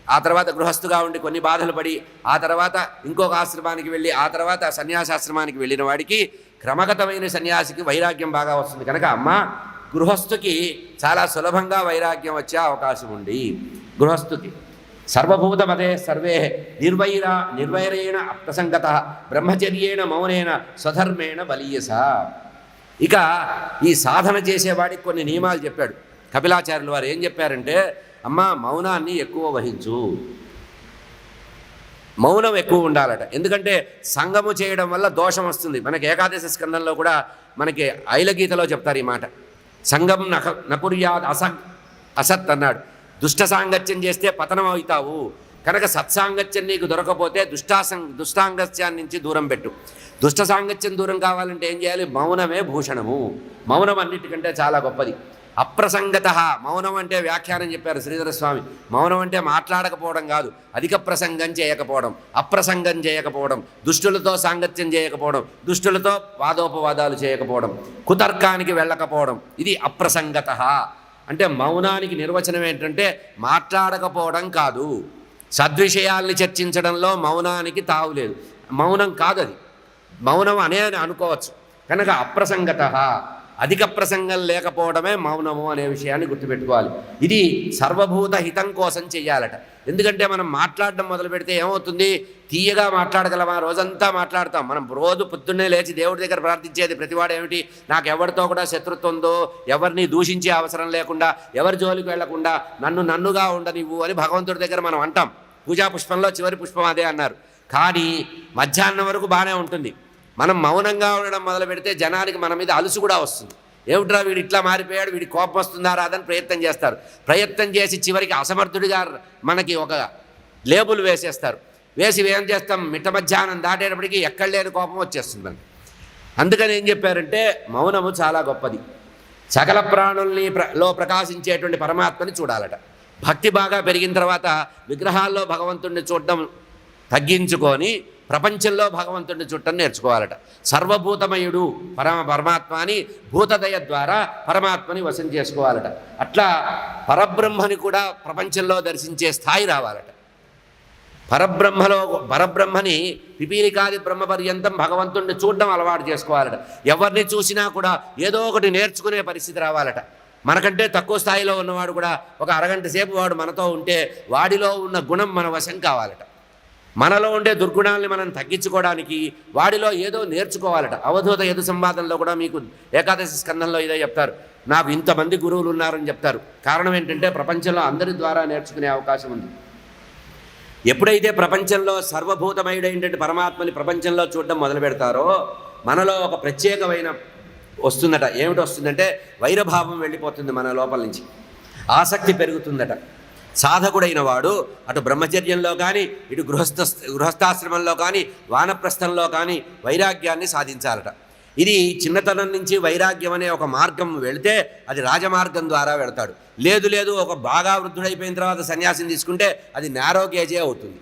ఆ తర్వాత గృహస్థుగా ఉండి కొన్ని బాధలు పడి, ఆ తర్వాత ఇంకొక ఆశ్రమానికి వెళ్ళి, ఆ తర్వాత సన్యాసాశ్రమానికి వెళ్ళిన వాడికి క్రమగతమైన సన్యాసికి వైరాగ్యం బాగా వస్తుంది కనుక అమ్మ గృహస్థుకి చాలా సులభంగా వైరాగ్యం వచ్చే అవకాశం ఉంది. గృహస్థుకి సర్వభూతమదే సర్వే నిర్వైరేణ అప్రసంగత బ్రహ్మచర్యేణ మౌనేన స్వధర్మేణ బలీయస. ఇక ఈ సాధన చేసేవాడికి కొన్ని నియమాలు చెప్పాడు కపిలాచార్యులు వారు. ఏం చెప్పారంటే, అమ్మ మౌనాన్ని ఎక్కువ వహించు, మౌనం ఎక్కువ ఉండాలట. ఎందుకంటే సంగము చేయడం వల్ల దోషం వస్తుంది. మనకి ఏకాదశి స్కందంలో కూడా మనకి ఐలగీతలో చెప్తారు ఈ మాట. సంగం నకుర్యాద్ అసత్ అన్నాడు. దుష్ట సాంగత్యం చేస్తే పతనం అవుతావు కనుక సత్సాంగత్యం నీకు దొరకపోతే దుష్టాంగత్యాన్ని నుంచి దూరం పెట్టు. దుష్ట సాంగత్యం దూరం కావాలంటే ఏం చేయాలి? మౌనమే భూషణము. మౌనం అన్నిటికంటే చాలా గొప్పది. అప్రసంగత, మౌనం అంటే వ్యాఖ్యానం చెప్పారు శ్రీధర స్వామి. మౌనం అంటే మాట్లాడకపోవడం కాదు, అధిక ప్రసంగం చేయకపోవడం, అప్రసంగం చేయకపోవడం, దుష్టులతో సాంగత్యం చేయకపోవడం, దుష్టులతో వాదోపవాదాలు చేయకపోవడం, కుతర్కానికి వెళ్ళకపోవడం, ఇది అప్రసంగత. అంటే మౌనానికి నిర్వచనం ఏంటంటే మాట్లాడకపోవడం కాదు, సద్విషయాల్ని చర్చించడంలో మౌనానికి తావులేదు. మౌనం కాదు అది, మౌనం అనే అనుకోవచ్చు. కనుక అప్రసంగత, అధిక ప్రసంగం లేకపోవడమే మౌనము అనే విషయాన్ని గుర్తుపెట్టుకోవాలి. ఇది సర్వభూత హితం కోసం చెయ్యాలట. ఎందుకంటే మనం మాట్లాడడం మొదలు పెడితే ఏమవుతుంది? తీయగా మాట్లాడగలమా? రోజంతా మాట్లాడతాం. మనం రోజు పొద్దున్నే లేచి దేవుడి దగ్గర ప్రార్థించేది ప్రతివాడు ఏమిటి? నాకు ఎవరితో కూడా శత్రుత్వం ఉందో, ఎవరిని దూషించే అవసరం లేకుండా, ఎవరి జోలికి వెళ్లకుండా నన్నుగా ఉండనివ్వు అని భగవంతుడి దగ్గర మనం అంటాం. పూజా పుష్పంలో చివరి పుష్పం అదే అన్నారు. కానీ మధ్యాహ్నం వరకు బాగానే ఉంటుంది. మనం మౌనంగా ఉండడం మొదలు పెడితే జనానికి మన మీద అలుసు కూడా వస్తుంది. ఏమిట్రా వీడు ఇట్లా మారిపోయాడు, వీడి కోపం వస్తుందా రాదని ప్రయత్నం చేస్తారు. ప్రయత్నం చేసి చివరికి అసమర్థుడిగా మనకి ఒక లేబుల్ వేసేస్తారు. వేసి ఏం చేస్తాం? మిట్ట మధ్యాహ్నం దాటేటప్పటికి ఎక్కడ లేని కోపం వచ్చేస్తుంది మనకి. అందుకని ఏం చెప్పారంటే మౌనము చాలా గొప్పది. సకల ప్రాణుల్ని ప్రకాశించేటువంటి పరమాత్మని చూడాలట. భక్తి బాగా పెరిగిన తర్వాత విగ్రహాల్లో భగవంతుడిని చూడడం తగ్గించుకొని ప్రపంచంలో భగవంతుడిని చుట్టం నేర్చుకోవాలట. సర్వభూతమయుడు పరమాత్మ అని భూతదయ ద్వారా పరమాత్మని వశం చేసుకోవాలట. అట్లా పరబ్రహ్మని కూడా ప్రపంచంలో దర్శించే స్థాయి రావాలట. పరబ్రహ్మని పిపీలికాది బ్రహ్మ పర్యంతం భగవంతుడిని చూడడం అలవాటు చేసుకోవాలట. ఎవరిని చూసినా కూడా ఏదో ఒకటి నేర్చుకునే పరిస్థితి రావాలట. మనకంటే తక్కువ స్థాయిలో ఉన్నవాడు కూడా ఒక అరగంట సేపు వాడు మనతో ఉంటే వాడిలో ఉన్న గుణం మన వశం కావాలట. మనలో ఉండే దుర్గుణాలని మనం తగ్గించుకోవడానికి వాడిలో ఏదో నేర్చుకోవాలట. అవధూత యదు సంవాదంలో కూడా మీకు ఏకాదశి స్కందంలో ఇదే చెప్తారు. నాకు ఇంతమంది గురువులు ఉన్నారని చెప్తారు. కారణం ఏంటంటే ప్రపంచంలో అందరి ద్వారా నేర్చుకునే అవకాశం ఉంది. ఎప్పుడైతే ప్రపంచంలో సర్వభూతమయుడైనటువంటి పరమాత్మని ప్రపంచంలో చూడడం మొదలు పెడతారో మనలో ఒక ప్రత్యేకమైన వస్తుందట. ఏమిటి వస్తుందంటే వైరభావం వెళ్ళిపోతుంది మన లోపల నుంచి, ఆసక్తి పెరుగుతుందట. సాధకుడైన వాడు అటు బ్రహ్మచర్యంలో కానీ ఇటు గృహస్థాశ్రమంలో కానీ వానప్రస్థంలో కానీ వైరాగ్యాన్ని సాధించాలట. ఇది చిన్నతనం నుంచి వైరాగ్యం అనే ఒక మార్గం వెళితే అది రాజమార్గం ద్వారా వెళతాడు. లేదు ఒక బాగా వృద్ధుడైపోయిన తర్వాత సన్యాసం తీసుకుంటే అది నేరో గేజే అవుతుంది.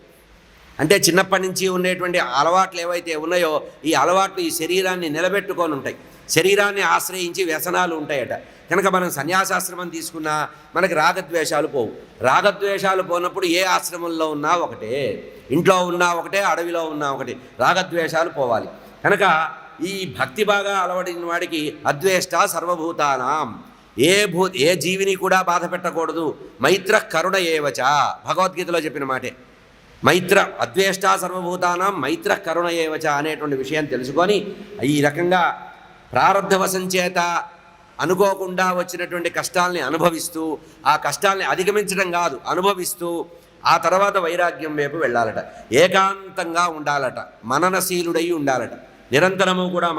అంటే చిన్నప్పటి నుంచి ఉండేటువంటి అలవాట్లు ఏవైతే ఉన్నాయో ఈ అలవాట్లు ఈ శరీరాన్ని నిలబెట్టుకొని ఉంటాయి. శరీరాన్ని ఆశ్రయించి వ్యసనాలు ఉంటాయట. కనుక మనం సన్యాసాశ్రమం తీసుకున్నా మనకి రాగద్వేషాలు పోవు. రాగద్వేషాలు పోనప్పుడు ఏ ఆశ్రమంలో ఉన్నా ఒకటే, ఇంట్లో ఉన్నా ఒకటే, అడవిలో ఉన్నా ఒకటే, రాగద్వేషాలు పోవాలి. కనుక ఈ భక్తి బాగా అలవడిన వాడికి అద్వేష్ట సర్వభూతానాం, ఏ జీవిని కూడా బాధ పెట్టకూడదు. మైత్ర కరుణ ఏవచ, భగవద్గీతలో చెప్పిన మాటే. అద్వేష్ట సర్వభూతానాం మైత్ర కరుణ ఏవచ అనేటువంటి విషయాన్ని తెలుసుకొని ఈ రకంగా ప్రారబ్ధవశం చేత అనుకోకుండా వచ్చినటువంటి కష్టాల్ని అనుభవిస్తూ, ఆ కష్టాల్ని అధిగమించడం కాదు అనుభవిస్తూ, ఆ తర్వాత వైరాగ్యం వైపు వెళ్ళాలట. ఏకాంతంగా ఉండాలట, మననశీలుడై ఉండాలట. నిరంతరము కూడా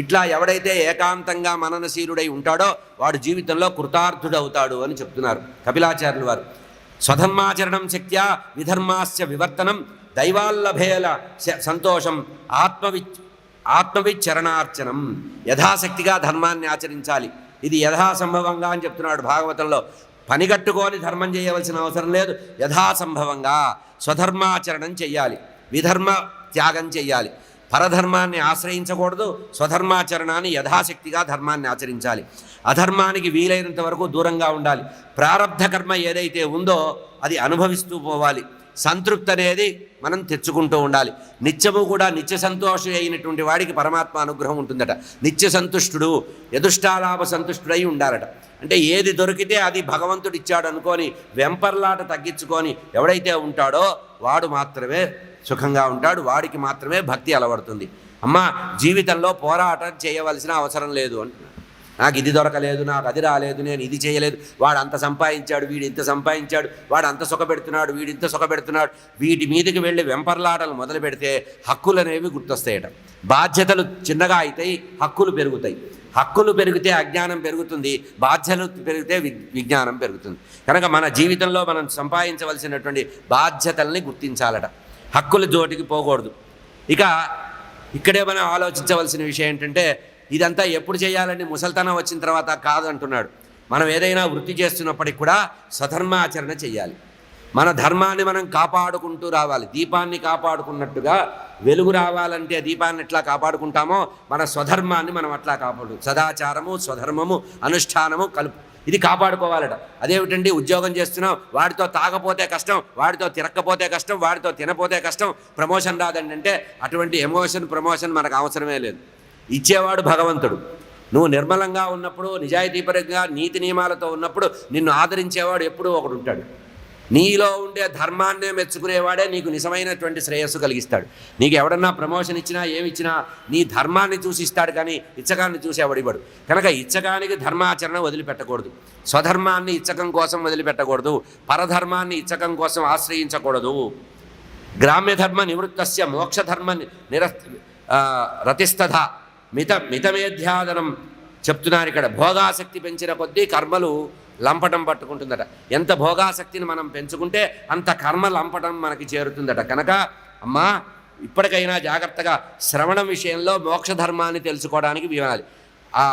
ఇట్లా ఎవడైతే ఏకాంతంగా మననశీలుడై ఉంటాడో వాడు జీవితంలో కృతార్థుడవుతాడు అని చెప్తున్నారు కపిలాచార్యులు వారు. స్వధర్మాచరణం శక్త్యా విధర్మాస్య వివర్తనం దైవాల్లభేల సంతోషం ఆత్మవిచరణార్చనం. యథాశక్తిగా ధర్మాన్ని ఆచరించాలి. ఇది యథాసంభవంగా అని చెప్తున్నాడు భాగవతంలో. పనిగట్టుకొని ధర్మం చేయవలసిన అవసరం లేదు. యథాసంభవంగా స్వధర్మాచరణం చెయ్యాలి, విధర్మ త్యాగం చెయ్యాలి. పరధర్మాన్ని ఆశ్రయించకూడదు, స్వధర్మాచరణాన్ని యథాశక్తిగా ధర్మాన్ని ఆచరించాలి. అధర్మానికి వీలైనంత వరకు దూరంగా ఉండాలి. ప్రారబ్ధ కర్మ ఏదైతే ఉందో అది అనుభవిస్తూ పోవాలి. సంతృప్తి అనేది మనం తెచ్చుకుంటూ ఉండాలి. నిత్యము కూడా నిత్య సంతోషి అయినటువంటి వాడికి పరమాత్మ అనుగ్రహం ఉంటుందట. నిత్య సంతుష్టుడు, యదుష్టాలాభ సంతుష్టుడై ఉండాలట. అంటే ఏది దొరికితే అది భగవంతుడు ఇచ్చాడు అనుకొని వెంపర్లాట తగ్గించుకొని ఎవడైతే ఉంటాడో వాడు మాత్రమే సుఖంగా ఉంటాడు, వాడికి మాత్రమే భక్తి అలవడుతుంది. అమ్మా, జీవితంలో పోరాటం చేయవలసిన అవసరం లేదు అంటున్నాడు. నాకు ఇది దొరకలేదు, నాకు అది రాలేదు, నేను ఇది చేయలేదు, వాడు అంత సంపాదించాడు, వీడు ఇంత సంపాదించాడు, వాడు అంత సుఖపెడుతున్నాడు, వీడు ఇంత సుఖపెడుతున్నాడు, వీటి మీదకి వెళ్ళి వెంపర్లాటలు మొదలు పెడితే హక్కులు అనేవి గుర్తొస్తాయట. బాధ్యతలు చిన్నగా అవుతాయి, హక్కులు పెరుగుతాయి. హక్కులు పెరిగితే అజ్ఞానం పెరుగుతుంది, బాధ్యతలు పెరిగితే విజ్ఞానం పెరుగుతుంది. కనుక మన జీవితంలో మనం సంపాదించవలసినటువంటి బాధ్యతల్ని గుర్తించాలట, హక్కుల జోటికి పోకూడదు. ఇక ఇక్కడే మనం ఆలోచించవలసిన విషయం ఏంటంటే, ఇదంతా ఎప్పుడు చేయాలని ముసల్తనం వచ్చిన తర్వాత కాదు అంటున్నాడు. మనం ఏదైనా వృత్తి చేస్తున్నప్పటికి కూడా స్వధర్మాచరణ చేయాలి. మన ధర్మాన్ని మనం కాపాడుకుంటూ రావాలి. దీపాన్ని కాపాడుకున్నట్టుగా వెలుగు రావాలంటే దీపాన్ని ఎట్లా కాపాడుకుంటామో మన స్వధర్మాన్ని మనం అట్లా కాపాడు. సదాచారము, స్వధర్మము, అనుష్ఠానము కలుపు, ఇది కాపాడుకోవాలట. అదేమిటండి, ఉద్యోగం చేస్తున్నాం, వాడితో తాగపోతే కష్టం, వాడితో తిరక్కపోతే కష్టం, వాడితో తినపోతే కష్టం, ప్రమోషన్ రాదండి అంటే అటువంటి ప్రమోషన్ మనకు అవసరమే లేదు. ఇచ్చేవాడు భగవంతుడు. నువ్వు నిర్మలంగా ఉన్నప్పుడు, నిజాయితీపరంగా నీతి నియమాలతో ఉన్నప్పుడు నిన్ను ఆదరించేవాడు ఎప్పుడూ ఒకడు ఉంటాడు. నీలో ఉండే ధర్మాన్నే మెచ్చుకునేవాడే నీకు నిజమైనటువంటి శ్రేయస్సు కలిగిస్తాడు. నీకు ఎవడన్నా ప్రమోషన్ ఇచ్చినా ఏమిచ్చినా నీ ధర్మాన్ని చూసి ఇస్తాడు, కానీ ఇచ్చకాన్ని చూసేవాడు ఇవ్వడు. కనుక ఇచ్చకానికి ధర్మాచరణ వదిలిపెట్టకూడదు, స్వధర్మాన్ని ఇచ్చకం కోసం వదిలిపెట్టకూడదు, పరధర్మాన్ని ఇచ్చకం కోసం ఆశ్రయించకూడదు. గ్రామ్యధర్మ నివృత్తస్య మోక్షధర్మ రతిస్తథ మితమేధ్యాదనం చెప్తున్నారు ఇక్కడ. భోగాసక్తి పెంచిన కొద్దీ కర్మలు లంపటం పట్టుకుంటుందట. ఎంత భోగాసక్తిని మనం పెంచుకుంటే అంత కర్మ లంపటం మనకి చేరుతుందట. కనుక అమ్మా, ఇప్పటికైనా జాగ్రత్తగా శ్రవణం విషయంలో మోక్షధర్మాన్ని తెలుసుకోవడానికి వినాలి. ఆ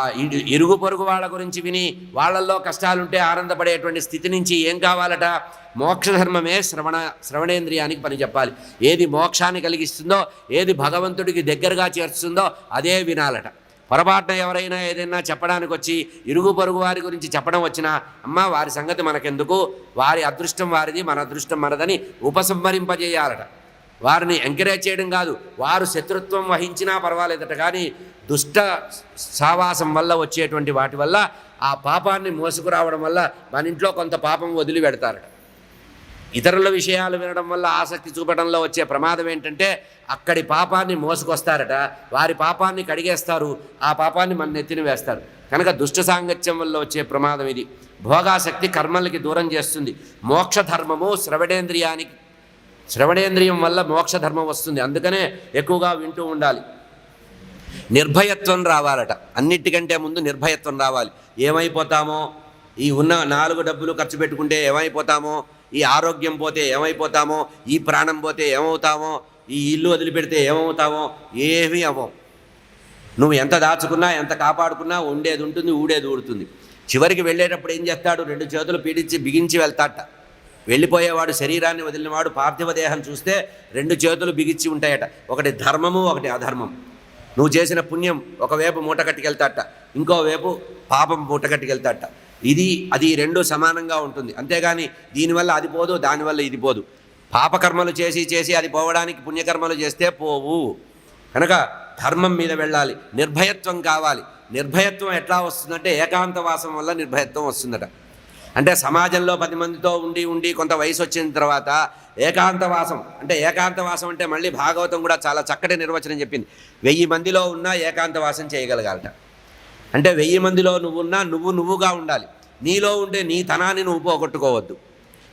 ఇరుగు పొరుగు వాళ్ళ గురించి విని వాళ్ళల్లో కష్టాలుంటే ఆనందపడేటువంటి స్థితి నుంచి ఏం కావాలట, మోక్షధర్మమే శ్రవణేంద్రియానికి పని చెప్పాలి. ఏది మోక్షాన్ని కలిగిస్తుందో, ఏది భగవంతుడికి దగ్గరగా చేర్చుతుందో అదే వినాలట. పొరపాటున ఎవరైనా ఏదైనా చెప్పడానికి వచ్చి ఇరుగు పొరుగు వారి గురించి చెప్పడం వచ్చినా, అమ్మ వారి సంగతి మనకెందుకు, వారి అదృష్టం వారిది, మన అదృష్టం మనదని ఉపసంహరింపజేయాలట. వారిని ఎంకరేజ్ చేయడం కాదు, వారు శత్రుత్వం వహించినా పర్వాలేదట, కానీ దుష్ట సావాసం వల్ల వచ్చేటువంటి వాటి వల్ల ఆ పాపాన్ని మోసుకురావడం వల్ల మన ఇంట్లో కొంత పాపం వదిలి పెడతారట. ఇతరుల విషయాలు వినడం వల్ల ఆసక్తి చూపడంలో వచ్చే ప్రమాదం ఏంటంటే అక్కడి పాపాన్ని మోసుకొస్తారట, వారి పాపాన్ని కడిగేస్తారు, ఆ పాపాన్ని మన నెత్తిన వేస్తారు. కనుక దుష్ట సాంగత్యం వల్ల వచ్చే ప్రమాదం ఇది. భోగాసక్తి కర్మలకి దూరం చేస్తుంది. మోక్షధర్మము శ్రవణేంద్రియం వల్ల మోక్షధర్మం వస్తుంది. అందుకనే ఎక్కువగా వింటూ ఉండాలి. నిర్భయత్వం రావాలట. అన్నిటికంటే ముందు నిర్భయత్వం రావాలి. ఏమైపోతామో, ఈ ఉన్న 4 డబ్బులు ఖర్చు పెట్టుకుంటే ఏమైపోతామో, ఈ ఆరోగ్యం పోతే ఏమైపోతామో, ఈ ప్రాణం పోతే ఏమవుతామో, ఈ ఇల్లు వదిలిపెడితే ఏమవుతామో, ఏమీ అవ్వవు. నువ్వు ఎంత దాచుకున్నా, ఎంత కాపాడుకున్నా ఉండేది ఉంటుంది, ఊడేది ఊడుతుంది. చివరికి వెళ్ళేటప్పుడు ఏం చేస్తాడు, 2 చేతులు బిగించి వెళ్తాట. వెళ్ళిపోయేవాడు, శరీరాన్ని వదిలినవాడు పార్థివ దేహం చూస్తే 2 చేతులు బిగించి ఉంటాయట. ఒకటి ధర్మము, ఒకటి అధర్మం. నువ్వు చేసిన పుణ్యం ఒకవైపు మూట కట్టుకెళ్తాట, ఇంకోవైపు పాపం మూట కట్టుకెళ్తాట. అది 2 సమానంగా ఉంటుంది. అంతేగాని దీనివల్ల అది పోదు, దానివల్ల ఇది పోదు. పాపకర్మలు చేసి అది పోవడానికి పుణ్యకర్మలు చేస్తే పోవు. కనుక ధర్మం మీద వెళ్ళాలి. నిర్భయత్వం కావాలి. నిర్భయత్వం ఎట్లా వస్తుందంటే ఏకాంతవాసం వల్ల నిర్భయత్వం వస్తుందట. అంటే సమాజంలో 10 మందితో ఉండి కొంత వయసు వచ్చిన తర్వాత ఏకాంతవాసం అంటే మళ్ళీ భాగవతం కూడా చాలా చక్కటి నిర్వచనం చెప్పింది. 1000 మందిలో ఉన్నా ఏకాంతవాసం చేయగలగాలట. అంటే 1000 మందిలో నువ్వున్నా నువ్వుగా ఉండాలి. నీలో ఉండే నీ తనాన్ని నువ్వు పోగొట్టుకోవద్దు.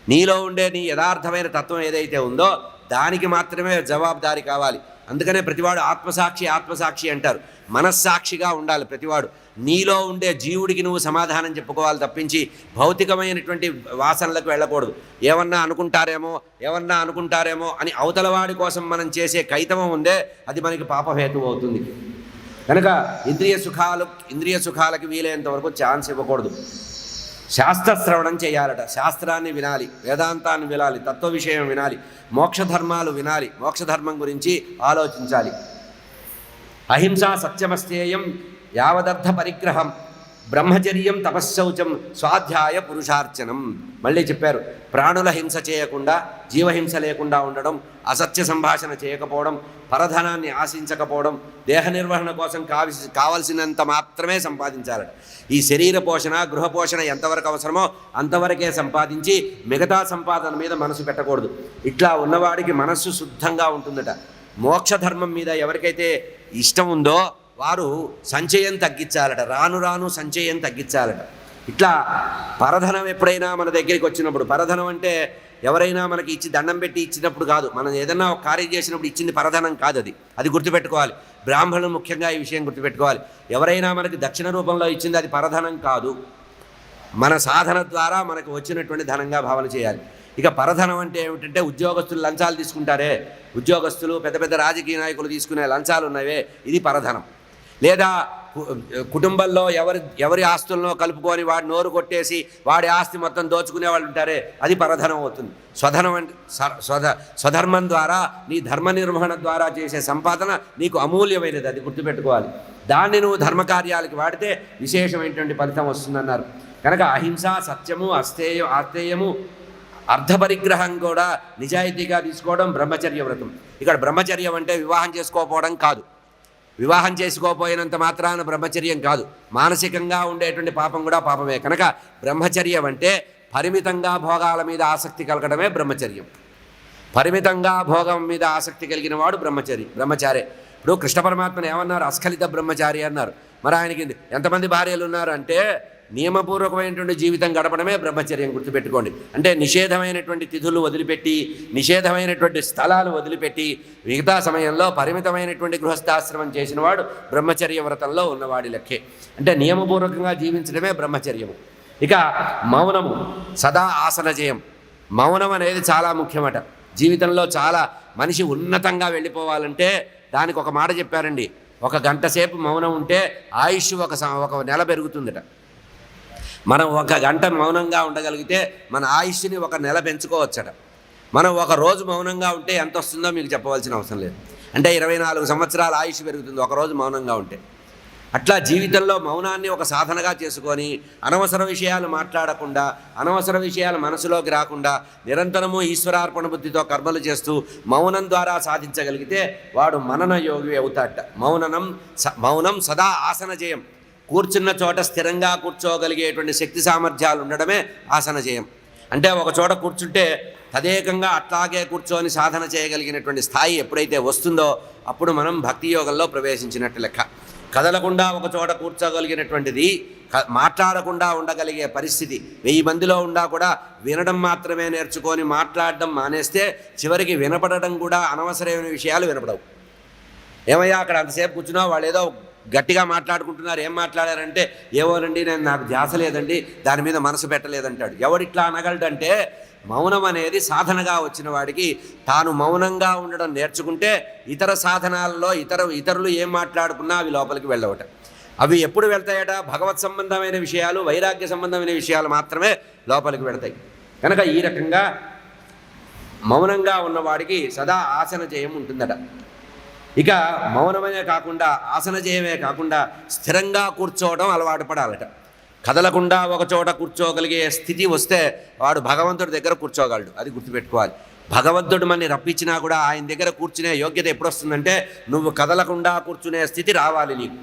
నీలో ఉండే నీ యథార్థమైన తత్వం ఏదైతే ఉందో దానికి మాత్రమే జవాబుదారీ కావాలి. అందుకనే ప్రతివాడు ఆత్మసాక్షి అంటారు. మనస్సాక్షిగా ఉండాలి ప్రతివాడు. నీలో ఉండే జీవుడికి నువ్వు సమాధానం చెప్పుకోవాలి తప్పించి భౌతికమైనటువంటి వాసనలకు వెళ్ళకూడదు. ఏమన్నా అనుకుంటారేమో అని అవతలవాడి కోసం మనం చేసే కైతవం ఉందే, అది మనకి పాపహేతువు అవుతుంది. కనుక ఇంద్రియ సుఖాలకి వీలైనంత వరకు ఛాన్స్ ఇవ్వకూడదు. శాస్త్రశ్రవణం చేయాలట. శాస్త్రాన్ని వినాలి, వేదాంతాన్ని వినాలి, తత్వ విషయం వినాలి, మోక్షధర్మాలు వినాలి, మోక్షధర్మం గురించి ఆలోచించాలి. అహింసా సత్యమస్తేయం యావదర్థ పరిగ్రహం బ్రహ్మచర్యం తపశ్శౌచం స్వాధ్యాయ పురుషార్చనం. మళ్ళీ చెప్పారు, ప్రాణుల హింస చేయకుండా, జీవహింస లేకుండా ఉండడం, అసత్య సంభాషణ చేయకపోవడం, పరధనాన్ని ఆశించకపోవడం, దేహ నిర్వహణ కోసం కావలసినంత మాత్రమే సంపాదించాలట. ఈ శరీర పోషణ, గృహ పోషణ ఎంతవరకు అవసరమో అంతవరకే సంపాదించి మిగతా సంపాదన మీద మనసు పెట్టకూడదు. ఇట్లా ఉన్నవాడికి మనస్సు శుద్ధంగా ఉంటుందట. మోక్షధర్మం మీద ఎవరికైతే ఇష్టం ఉందో వారు సంచయం తగ్గించాలట, రాను రాను సంచయం తగ్గించాలట. ఇట్లా పరధనం ఎప్పుడైనా మన దగ్గరికి వచ్చినప్పుడు, పరధనం అంటే ఎవరైనా మనకి ఇచ్చి దండం పెట్టి ఇచ్చినప్పుడు కాదు, మనం ఏదన్నా ఒక కార్యం చేసినప్పుడు ఇచ్చింది పరధనం కాదు, అది గుర్తుపెట్టుకోవాలి. బ్రాహ్మణులు ముఖ్యంగా ఈ విషయం గుర్తుపెట్టుకోవాలి. ఎవరైనా మనకి దక్షిణ రూపంలో ఇచ్చింది అది పరధనం కాదు, మన సాధన ద్వారా మనకు వచ్చినటువంటి ధనంగా భావన చేయాలి. ఇక పరధనం అంటే ఏమిటంటే ఉద్యోగస్తులు లంచాలు తీసుకుంటారే, ఉద్యోగస్తులు పెద్ద పెద్ద రాజకీయ నాయకులు తీసుకునే లంచాలు ఉన్నవే, ఇది పరధనం. లేదా కుటుంబంలో ఎవరి ఆస్తులను కలుపుకొని వాడి నోరు కొట్టేసి వాడి ఆస్తి మొత్తం దోచుకునే వాళ్ళు ఉంటారే, అది పరధనం అవుతుంది. స్వధనం అంటే స్వధర్మం ద్వారా, నీ ధర్మ నిర్వహణ ద్వారా చేసే సంపాదన నీకు అమూల్యమైనది, అది గుర్తుపెట్టుకోవాలి. దాన్ని నువ్వు ధర్మకార్యాలకి వాడితే విశేషమైనటువంటి ఫలితం వస్తుందన్నారు. కనుక అహింస, సత్యము, ఆస్తేయము, అర్ధపరిగ్రహం కూడా నిజాయితీగా తీసుకోవడం బ్రహ్మచర్య వ్రతం. ఇక్కడ బ్రహ్మచర్యం అంటే వివాహం చేసుకోకపోవడం కాదు, వివాహం చేసుకోపోయినంత మాత్రాన బ్రహ్మచర్యం కాదు, మానసికంగా ఉండేటువంటి పాపం కూడా పాపమే. కనుక బ్రహ్మచర్యం అంటే పరిమితంగా భోగాల మీద ఆసక్తి కలగడమే బ్రహ్మచర్యం. పరిమితంగా భోగం మీద ఆసక్తి కలిగిన వాడు బ్రహ్మచారి. ఇప్పుడు కృష్ణ పరమాత్మను ఏమన్నారు? అస్ఖలిత బ్రహ్మచారి అన్నారు. మరి ఆయనకి ఎంతమంది భార్యలు ఉన్నారు అంటే నియమపూర్వకమైనటువంటి జీవితం గడపడమే బ్రహ్మచర్యం, గుర్తుపెట్టుకోండి. అంటే నిషేధమైనటువంటి తిథులు వదిలిపెట్టి, నిషేధమైనటువంటి స్థలాలు వదిలిపెట్టి, మిగతా సమయంలో పరిమితమైనటువంటి గృహస్థాశ్రమం చేసిన వాడు బ్రహ్మచర్య వ్రతంలో ఉన్నవాడి లెక్కే. అంటే నియమపూర్వకంగా జీవించడమే బ్రహ్మచర్యము. ఇక మౌనము, సదా ఆసనజయం. మౌనం అనేది చాలా ముఖ్యమట. జీవితంలో చాలా మనిషి ఉన్నతంగా వెళ్ళిపోవాలంటే దానికి ఒక మాట చెప్పారండి, 1 గంట సేపు మౌనం ఉంటే ఆయుష్ ఒక నెల పెరుగుతుందట. మనం 1 గంట మౌనంగా ఉండగలిగితే మన ఆయుష్ని 1 నెల పెంచుకోవచ్చట. మనం 1 రోజు మౌనంగా ఉంటే ఎంత వస్తుందో మీకు చెప్పవలసిన అవసరం లేదు. అంటే 24 సంవత్సరాల ఆయుష్ పెరుగుతుంది 1 రోజు మౌనంగా ఉంటే. అట్లా జీవితంలో మౌనాన్ని ఒక సాధనగా చేసుకొని అనవసర విషయాలు మాట్లాడకుండా, అనవసర విషయాలు మనసులోకి రాకుండా నిరంతరము ఈశ్వరార్పణ బుద్ధితో కర్మలు చేస్తూ మౌనం ద్వారా సాధించగలిగితే వాడు మనన యోగి అవుతాడట. మౌనం సదా ఆసనజయం. కూర్చున్న చోట స్థిరంగా కూర్చోగలిగేటువంటి శక్తి సామర్థ్యాలు ఉండడమే ఆసనజయం. అంటే ఒక చోట కూర్చుంటే తదేకంగా అట్లాగే కూర్చొని సాధన చేయగలిగినటువంటి స్థాయి ఎప్పుడైతే వస్తుందో అప్పుడు మనం భక్తి యోగంలో ప్రవేశించినట్టు లెక్క. కదలకుండా ఒక చోట కూర్చోగలిగినటువంటిది, మాట్లాడకుండా ఉండగలిగే పరిస్థితి. 1000 మందిలో ఉండా కూడా వినడం మాత్రమే నేర్చుకొని మాట్లాడడం మానేస్తే చివరికి వినపడడం కూడా అనవసరమైన విషయాలు వినపడవు. ఏమయ్యా అక్కడ అంతసేపు కూర్చున్నా వాళ్ళు ఏదో గట్టిగా మాట్లాడుకుంటున్నారు, ఏం మాట్లాడారంటే ఏవోనండి నాకు ధ్యాస లేదండి, దాని మీద మనసు పెట్టలేదంటాడు. ఎవడిట్లా అనగలడంటే మౌనం అనేది సాధనగా వచ్చిన వాడికి తాను మౌనంగా ఉండడం నేర్చుకుంటే ఇతర సాధనాలలో ఇతరులు ఏం మాట్లాడుకున్నా అవి లోపలికి వెళ్ళవట. అవి ఎప్పుడు వెళ్తాయట? భగవత్ సంబంధమైన విషయాలు, వైరాగ్య సంబంధమైన విషయాలు మాత్రమే లోపలికి వెళతాయి. కనుక ఈ రకంగా మౌనంగా ఉన్నవాడికి సదా ఆసనజయం ఉంటుందట. ఇక మౌనమే కాకుండా, ఆసనజయమే కాకుండా స్థిరంగా కూర్చోవడం అలవాటు పడాలట. కదలకుండా ఒక చోట కూర్చోగలిగే స్థితి వస్తే వాడు భగవంతుడి దగ్గర కూర్చోగలడు, అది గుర్తుపెట్టుకోవాలి. భగవంతుడు మనని రప్పించినా కూడా ఆయన దగ్గర కూర్చునే యోగ్యత ఎప్పుడు వస్తుందంటే నువ్వు కదలకుండా కూర్చునే స్థితి రావాలి నీకు.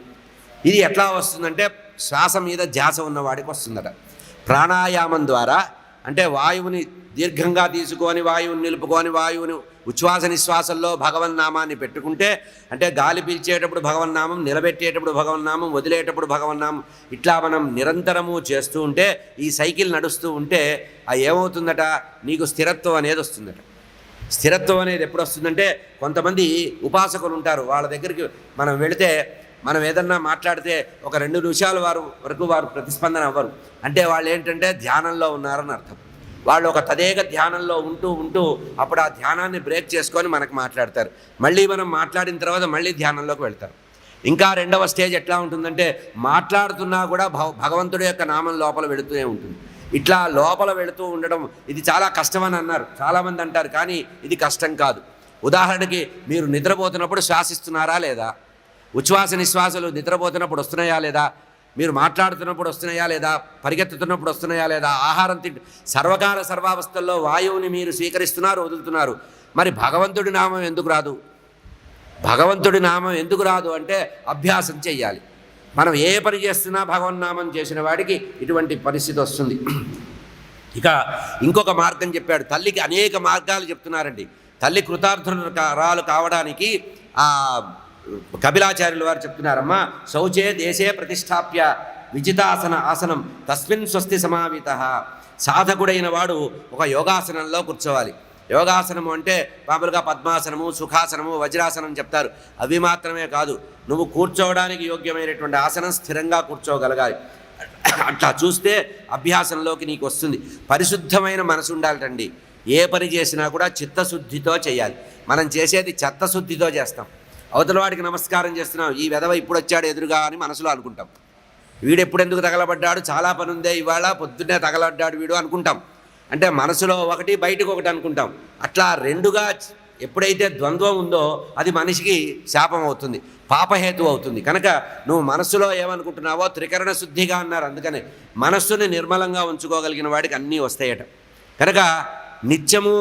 ఇది ఎట్లా వస్తుందంటే శ్వాస మీద ధ్యాస ఉన్నవాడికి వస్తుందట. ప్రాణాయామం ద్వారా, అంటే వాయువుని దీర్ఘంగా తీసుకొని వాయువుని నిలుపుకొని వాయువుని ఉచ్ఛ్వాస నిశ్వాసంలో భగవన్నామాన్ని పెట్టుకుంటే, అంటే గాలి పీల్చేటప్పుడు భగవన్నామం, నిలబెట్టేటప్పుడు భగవన్నామం, వదిలేటప్పుడు భగవన్నామం, ఇట్లా మనం నిరంతరము చేస్తూ ఉంటే, ఈ సైకిల్ నడుస్తూ ఉంటే ఏమవుతుందట? నీకు స్థిరత్వం అనేది వస్తుందట. స్థిరత్వం అనేది ఎప్పుడు వస్తుందంటే, కొంతమంది ఉపాసకులు ఉంటారు, వాళ్ళ దగ్గరికి మనం వెళితే మనం ఏదన్నా మాట్లాడితే ఒక 2 నిమిషాల వరకు వారు ప్రతిస్పందన అవ్వరు. అంటే వాళ్ళు ఏంటంటే ధ్యానంలో ఉన్నారని అర్థం. వాళ్ళు ఒక తదేక ధ్యానంలో ఉంటూ అప్పుడు ఆ ధ్యానాన్ని బ్రేక్ చేసుకొని మనకు మాట్లాడతారు. మళ్ళీ మనం మాట్లాడిన తర్వాత మళ్ళీ ధ్యానంలోకి వెళ్తారు. ఇంకా 2వ స్టేజ్ ఎట్లా ఉంటుందంటే, మాట్లాడుతున్నా కూడా భగవంతుడి యొక్క నామం లోపల వెళుతూనే ఉంటుంది. ఇట్లా లోపల వెళుతూ ఉండడం ఇది చాలా కష్టమని అన్నారు, చాలామంది అంటారు. కానీ ఇది కష్టం కాదు. ఉదాహరణకి మీరు నిద్రపోతున్నప్పుడు శ్వాసిస్తున్నారా లేదా? ఉచ్ఛ్వాస నిశ్వాసాలు నిద్రపోతున్నప్పుడు వస్తున్నాయా లేదా, మీరు మాట్లాడుతున్నప్పుడు వస్తున్నాయా లేదా, పరిగెత్తుతున్నప్పుడు వస్తున్నాయా లేదా, ఆహారం సర్వకాల సర్వావస్థల్లో వాయువుని మీరు స్వీకరిస్తున్నారు, వదులుతున్నారు. మరి భగవంతుడి నామం ఎందుకు రాదు? భగవంతుడి నామం ఎందుకు రాదు అంటే అభ్యాసం చెయ్యాలి. మనం ఏ పని చేస్తున్నా భగవన్నామం చేసిన వాడికి ఇటువంటి పరిస్థితి వస్తుంది. ఇక ఇంకొక మార్గం చెప్పాడు. తల్లికి అనేక మార్గాలు చెప్తున్నారండి. తల్లి కృతార్థురాలు కావడానికి కపిలాచార్యుల వారు చెప్తున్నారమ్మా, శౌచే దేశే ప్రతిష్టాప్య విజితాసన ఆసనం తస్మిన్ స్వస్తి సమావిత. సాధకుడైన వాడు ఒక యోగాసనంలో కూర్చోవాలి. యోగాసనము అంటే మామూలుగా పద్మాసనము, సుఖాసనము, వజ్రాసనం చెప్తారు. అవి మాత్రమే కాదు, నువ్వు కూర్చోవడానికి యోగ్యమైనటువంటి ఆసనం స్థిరంగా కూర్చోగలగాలి. అట్లా చూస్తే అభ్యాసంలోకి నీకు వస్తుంది. పరిశుద్ధమైన మనసు ఉండాలండి. ఏ పని చేసినా కూడా చిత్తశుద్ధితో చేయాలి. మనం చేసేది చిత్తశుద్ధితో చేస్తాం. అవతల వాడికి నమస్కారం చేస్తున్నాం, ఈ వెధవ ఇప్పుడు వచ్చాడు ఎదురుగా అని మనసులో అనుకుంటాం. వీడు ఎందుకు తగలబడ్డాడు, చాలా పని ఉందే ఇవాళ, పొద్దున్నే తగలబడ్డాడు వీడు అనుకుంటాం. అంటే మనసులో ఒకటి బయటకు ఒకటి అనుకుంటాం. అట్లా రెండుగా ఎప్పుడైతే ద్వంద్వం ఉందో అది మనిషికి శాపం అవుతుంది, పాపహేతు అవుతుంది. కనుక నువ్వు మనస్సులో ఏమనుకుంటున్నావో త్రికరణ శుద్ధిగా అన్నారు. అందుకనే మనస్సుని నిర్మలంగా ఉంచుకోగలిగిన వాడికి అన్నీ వస్తాయట. కనుక నిత్యము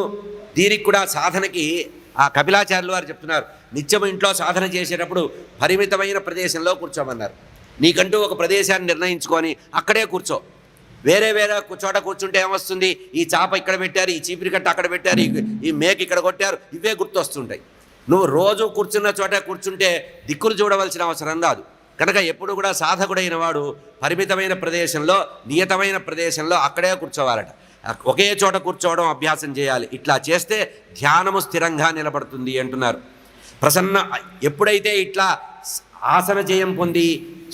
దీనికి కూడా సాధనకి కపిలాచార్యులు వారు చెప్తున్నారు, నిత్యము ఇంట్లో సాధన చేసేటప్పుడు పరిమితమైన ప్రదేశంలో కూర్చోమన్నారు. నీకంటూ ఒక ప్రదేశాన్ని నిర్ణయించుకొని అక్కడే కూర్చో. వేరే చోట కూర్చుంటే ఏమొస్తుంది, ఈ చాప ఇక్కడ పెట్టారు, ఈ చీపిరి కట్ట అక్కడ పెట్టారు, ఈ మేక ఇక్కడ కొట్టారు, ఇవే గుర్తొస్తుంటాయి. నువ్వు రోజు కూర్చున్న చోట కూర్చుంటే దిక్కులు చూడవలసిన అవసరం రాదు. కనుక ఎప్పుడు కూడా సాధకుడైన వాడు పరిమితమైన ప్రదేశంలో, నియతమైన ప్రదేశంలో అక్కడే కూర్చోవాలట. ఒకే చోట కూర్చోవడం అభ్యాసం చేయాలి. ఇట్లా చేస్తే ధ్యానము స్థిరంగా నిలబడుతుంది అంటున్నారు. ఎప్పుడైతే ఇట్లా ఆసన జయం పొంది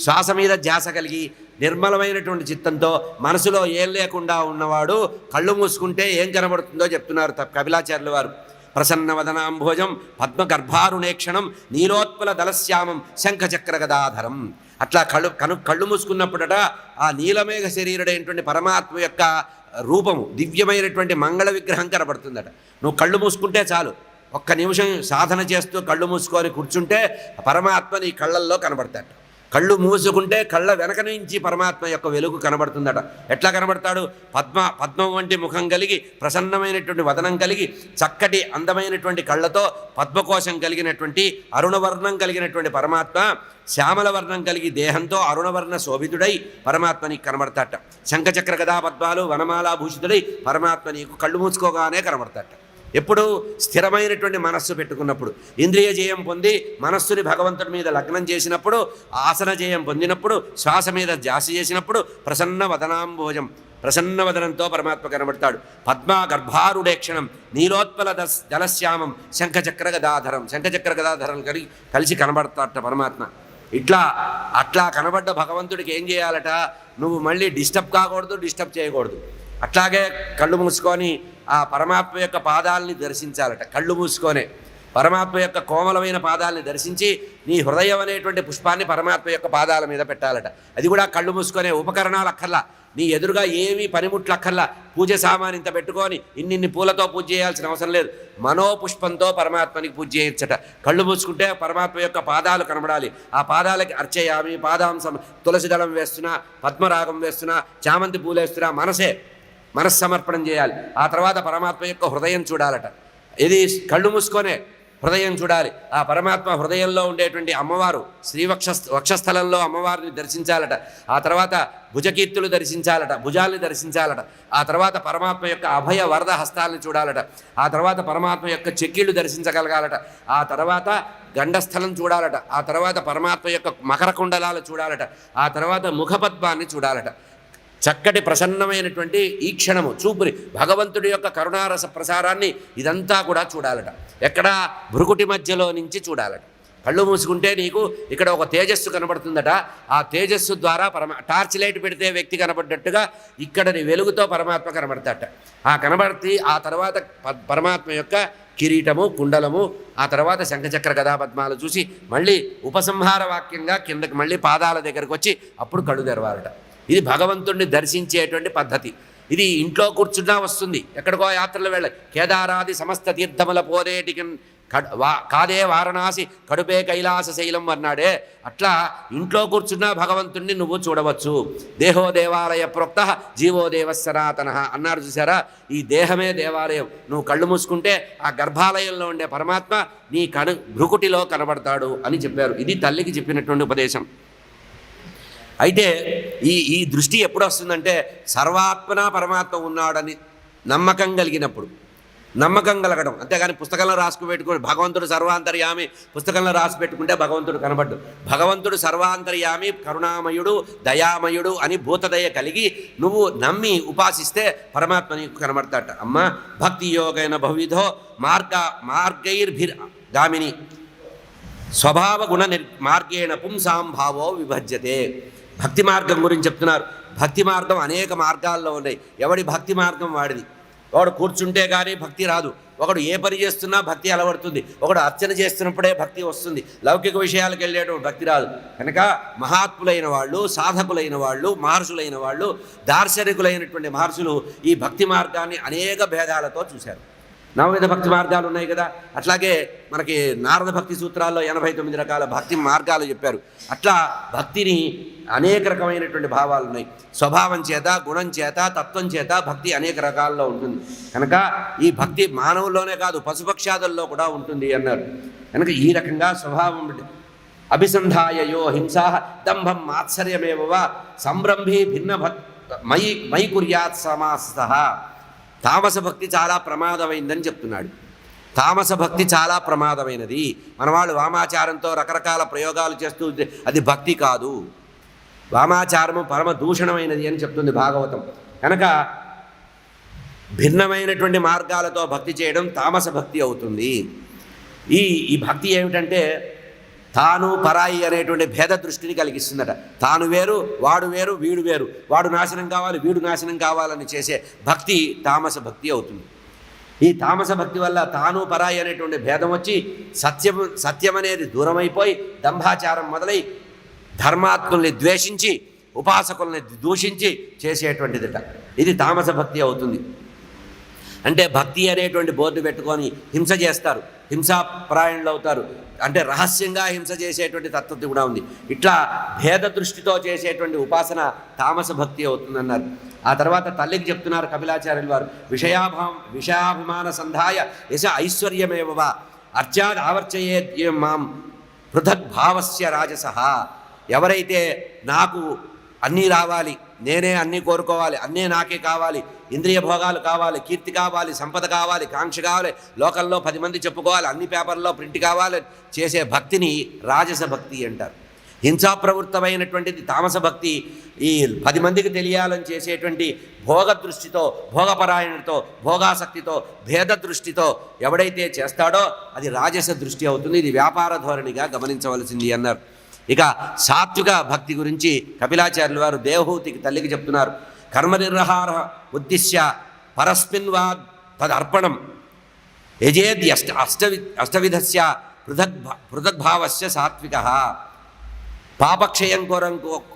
శ్వాస మీద ధ్యాస కలిగి నిర్మలమైనటువంటి చిత్తంతో మనసులో ఏం లేకుండా ఉన్నవాడు కళ్ళు మూసుకుంటే ఏం కనబడుతుందో చెప్తున్నారు కపిలాచార్యుల వారు. ప్రసన్నవదనాంభోజం పద్మగర్భారుణేక్షణం నీలోత్పల దళశ్యామం శంఖచక్ర గదాధరం. అట్లా కళ్ళు మూసుకున్నప్పుడట ఆ నీలమేఘ శరీరుడైనటువంటి పరమాత్మ యొక్క రూపము, దివ్యమైనటువంటి మంగళ విగ్రహం కనబడుతుందట. నువ్వు కళ్ళు మూసుకుంటే చాలు, ఒక్క నిమిషం సాధన చేస్తూ కళ్ళు మూసుకొని కూర్చుంటే పరమాత్మ నీ కళ్ళల్లో కనబడతాడు. కళ్ళు మూసుకుంటే కళ్ళ వెనక నుంచి పరమాత్మ యొక్క వెలుగు కనబడుతుందట. ఎట్లా కనబడతాడు? పద్మం వంటి ముఖం కలిగి, ప్రసన్నమైనటువంటి వదనం కలిగి, చక్కటి అందమైనటువంటి కళ్ళతో, పద్మకోశం కలిగినటువంటి అరుణవర్ణం కలిగినటువంటి పరమాత్మ శ్యామల వర్ణం కలిగి దేహంతో అరుణవర్ణ శోభితుడై పరమాత్మ నీకు కనబడతాట. శంఖచక్ర గదా పద్మాలు వనమాలా భూషితుడై పరమాత్మ నీకు కళ్ళు మూసుకోగానే కనబడతాట. ఎప్పుడు స్థిరమైనటువంటి మనస్సు పెట్టుకున్నప్పుడు, ఇంద్రియ జయం పొంది మనస్సుని భగవంతుడి మీద లగ్నం చేసినప్పుడు, ఆసన జయం పొందినప్పుడు, శ్వాస మీద ధ్యాస చేసినప్పుడు ప్రసన్న వదనాంభోజం, ప్రసన్న వదనంతో పరమాత్మ కనబడతాడు. పద్మా గర్భారుడేక్షణం నీలోత్పల జలశ్యామం శంఖచక్ర గదాధరం, శంఖచక్ర గదాధరం కలిసి కనబడతాట పరమాత్మ. అట్లా కనబడ్డ భగవంతుడికి ఏం చేయాలట? నువ్వు మళ్ళీ డిస్టర్బ్ కాకూడదు, డిస్టర్బ్ చేయకూడదు. అట్లాగే కళ్ళు మూసుకొని ఆ పరమాత్మ యొక్క పాదాలని దర్శించాలట. కళ్ళు మూసుకొనే పరమాత్మ యొక్క కోమలమైన పాదాలని దర్శించి నీ హృదయం అనేటువంటి పుష్పాన్ని పరమాత్మ యొక్క పాదాల మీద పెట్టాలట. అది కూడా కళ్ళు మూసుకొనే. ఉపకరణాలు అక్కర్లా, నీ ఎదురుగా ఏమీ పనిముట్లు అక్కర్లా. పూజ సామాన్ ఇంత పెట్టుకొని ఇన్నిన్ని పూలతో పూజ చేయాల్సిన అవసరం లేదు. మనోపుష్పంతో పరమాత్మనికి పూజ చేయొచ్చట. కళ్ళు మూసుకుంటే పరమాత్మ యొక్క పాదాలు కనబడాలి. ఆ పాదాలకి అర్చయామి, పాదాంశం తులసి దళం వేస్తున్నా, పద్మరాగం వేస్తున్నా, చామంతి పూలు వేస్తున్నా, మనస్సమర్పణం చేయాలి. ఆ తర్వాత పరమాత్మ యొక్క హృదయం చూడాలట. ఇది కళ్ళు మూసుకొనే హృదయం చూడాలి. ఆ పరమాత్మ హృదయంలో ఉండేటువంటి అమ్మవారు వక్షస్థలంలో అమ్మవారిని దర్శించాలట. ఆ తర్వాత భుజకీర్తులు దర్శించాలట, భుజాల్ని దర్శించాలట. ఆ తర్వాత పరమాత్మ యొక్క అభయ వరద హస్తాలని చూడాలట. ఆ తర్వాత పరమాత్మ యొక్క చెక్కిళ్ళు దర్శించగలగాలట. ఆ తర్వాత గండస్థలం చూడాలట. ఆ తర్వాత పరమాత్మ యొక్క మకర కుండలాలు చూడాలట. ఆ తర్వాత ముఖపద్మాన్ని చూడాలట. చక్కటి ప్రసన్నమైనటువంటి ఈ క్షణము చూపుని భగవంతుడి యొక్క కరుణారస ప్రసారాన్ని ఇదంతా కూడా చూడాలట. ఎక్కడ? భృకుటి మధ్యలో నుంచి చూడాలట. కళ్ళు మూసుకుంటే నీకు ఇక్కడ ఒక తేజస్సు కనబడుతుందట. ఆ తేజస్సు ద్వారా టార్చ్ లైట్ పెడితే వ్యక్తి కనబడ్డట్టుగా ఇక్కడ వెలుగుతో పరమాత్మ కనబడతాట. ఆ కనబడి ఆ తర్వాత పరమాత్మ యొక్క కిరీటము, కుండలము, ఆ తర్వాత శంఖచక్ర గదాపద్మాలు చూసి మళ్ళీ ఉపసంహార వాక్యంగా కిందకి మళ్ళీ పాదాల దగ్గరకు వచ్చి అప్పుడు కళ్ళు తెరవాలట. ఇది భగవంతుడిని దర్శించేటువంటి పద్ధతి. ఇది ఇంట్లో కూర్చున్నా వస్తుంది. ఎక్కడికో యాత్రలు వెళ్ళాలి. కేదారాది సమస్త తీర్థముల పోరేటికి కాదే వారణాసి కడుపే కైలాస శైలం అన్నాడే, అట్లా ఇంట్లో కూర్చున్న భగవంతుణ్ణి నువ్వు చూడవచ్చు. దేహో దేవాలయ ప్రోక్త జీవో దేవ సనాతన అన్నారు చూసారా. ఈ దేహమే దేవాలయం. నువ్వు కళ్ళు మూసుకుంటే ఆ గర్భాలయంలో ఉండే పరమాత్మ నీ భృకుటిలో కనబడతాడు అని చెప్పారు. ఇది తల్లికి చెప్పినటువంటి ఉపదేశం. అయితే ఈ దృష్టి ఎప్పుడు వస్తుందంటే సర్వాత్మన పరమాత్మ ఉన్నాడని నమ్మకం కలిగినప్పుడు. నమ్మకం కలగడం, అంతేగాని పుస్తకంలో రాసుకుపెట్టుకుని భగవంతుడు సర్వాంతర్యామి పుస్తకంలో రాసి పెట్టుకుంటే భగవంతుడు కనబడ్డు. భగవంతుడు సర్వాంతర్యామి, కరుణామయుడు, దయామయుడు అని భూతదయ కలిగి నువ్వు నమ్మి ఉపాసిస్తే పరమాత్మ నీకు కనబడతాట. అమ్మ భక్తి యోగైన బహువిధో మార్గైర్భిర్గామిని స్వభావ గుణ మార్గేణ పుంసాంభావో విభజ్యతే. భక్తి మార్గం గురించి చెప్తున్నారు. భక్తి మార్గం అనేక మార్గాల్లో ఉన్నాయి. ఎవడి భక్తి మార్గం వాడిది. ఒకడు కూర్చుంటే కానీ భక్తి రాదు, ఒకడు ఏ పని చేస్తున్నా భక్తి అలవడుతుంది, ఒకడు అర్చన చేస్తున్నప్పుడే భక్తి వస్తుంది, లౌకిక విషయాలకు వెళ్ళేటప్పుడు భక్తి రాదు. కనుక మహాత్ములైన వాళ్ళు, సాధకులైన వాళ్ళు, మహర్షులైన వాళ్ళు, దార్శనికులైనటువంటి మహర్షులు ఈ భక్తి మార్గాన్ని అనేక భేదాలతో చూశారు. నవవిధ భక్తి మార్గాలు ఉన్నాయి కదా, అట్లాగే మనకి నారద భక్తి సూత్రాల్లో 89 రకాల భక్తి మార్గాలు చెప్పారు. అట్లా భక్తిని అనేక రకమైనటువంటి భావాలు ఉన్నాయి. స్వభావం చేత, గుణం చేత, తత్వం చేత భక్తి అనేక రకాల్లో ఉంటుంది. కనుక ఈ భక్తి మానవుల్లోనే కాదు పశుపక్షాదుల్లో కూడా ఉంటుంది అన్నారు. కనుక ఈ రకంగా స్వభావం అభిసంధాయయో హింసా దంభం మాత్సర్యమేవ సంభ్రంభి భిన్న మయి కుర్యాత్ సమాసః. తామస భక్తి చాలా ప్రమాదమైందని చెప్తున్నాడు. తామస భక్తి చాలా ప్రమాదమైనది. మనవాళ్ళు వామాచారంతో రకరకాల ప్రయోగాలు చేస్తూ అది భక్తి కాదు, వామాచారము పరమ దూషణమైనది అని చెప్తుంది భాగవతం. కనుక భిన్నమైనటువంటి మార్గాలతో భక్తి చేయడం తామస భక్తి అవుతుంది. ఈ భక్తి ఏమిటంటే తాను పరాయి అనేటువంటి భేద దృష్టిని కలిగిస్తుందట. తాను వేరు, వాడు వేరు, వీడు వేరు, వాడు నాశనం కావాలి, వీడు నాశనం కావాలని చేసే భక్తి తామస భక్తి అవుతుంది. ఈ తామస భక్తి వల్ల తాను పరాయి అనేటువంటి భేదం వచ్చి సత్యం అనేది దూరమైపోయి దంభాచారం మొదలై ధర్మాత్ముల్ని ద్వేషించి ఉపాసకుల్ని దూషించి చేసేటువంటిదిట. ఇది తామస భక్తి అవుతుంది. అంటే భక్తి అనేటువంటి బోర్డు పెట్టుకొని హింస చేస్తారు, హింసాప్రాయణులు అవుతారు. అంటే రహస్యంగా హింస చేసేటువంటి తత్వత కూడా ఉంది. ఇట్లా భేద దృష్టితో చేసేటువంటి ఉపాసన తామస భక్తి అవుతుందన్నారు. ఆ తర్వాత తల్లికి చెప్తున్నారు కపిలాచార్యులు వారు, విషయాభిమాన సంధాయ యశ ఐశ్వర్యమేవ అర్చాద్ ఆవర్చయే మాం పృథగ్భావస్య రాజసః. ఎవరైతే నాకు అన్నీ రావాలి, నేనే అన్నీ కోరుకోవాలి, అన్నీ నాకే కావాలి, ఇంద్రియ భోగాలు కావాలి, కీర్తి కావాలి, సంపద కావాలి, కాంక్ష కావాలి, లోకల్లో 10 మంది చెప్పుకోవాలి, అన్ని పేపర్లో ప్రింట్ కావాలి చేసే భక్తిని రాజస భక్తి అంటారు. హింసా ప్రవృత్తమైనటువంటిది తామస భక్తి. ఈ 10 మందికి తెలియాలని చేసేటువంటి భోగ దృష్టితో, భోగపరాయణతో, భోగాసక్తితో, భేద దృష్టితో ఎవడైతే చేస్తాడో అది రాజస దృష్టి అవుతుంది. ఇది వ్యాపార ధోరణిగా గమనించవలసింది అన్నారు. ఇక సాత్విక భక్తి గురించి కపిలాచార్యులు వారు దేవహూతికి తల్లికి చెప్తున్నారు. కర్మనిర్హార ఉద్దిశ్య పరస్మిన్ వా తదర్పణం యజేద్ అష్టవిధస్య పృథగ్భావస్య సాత్విక. పాపక్షయం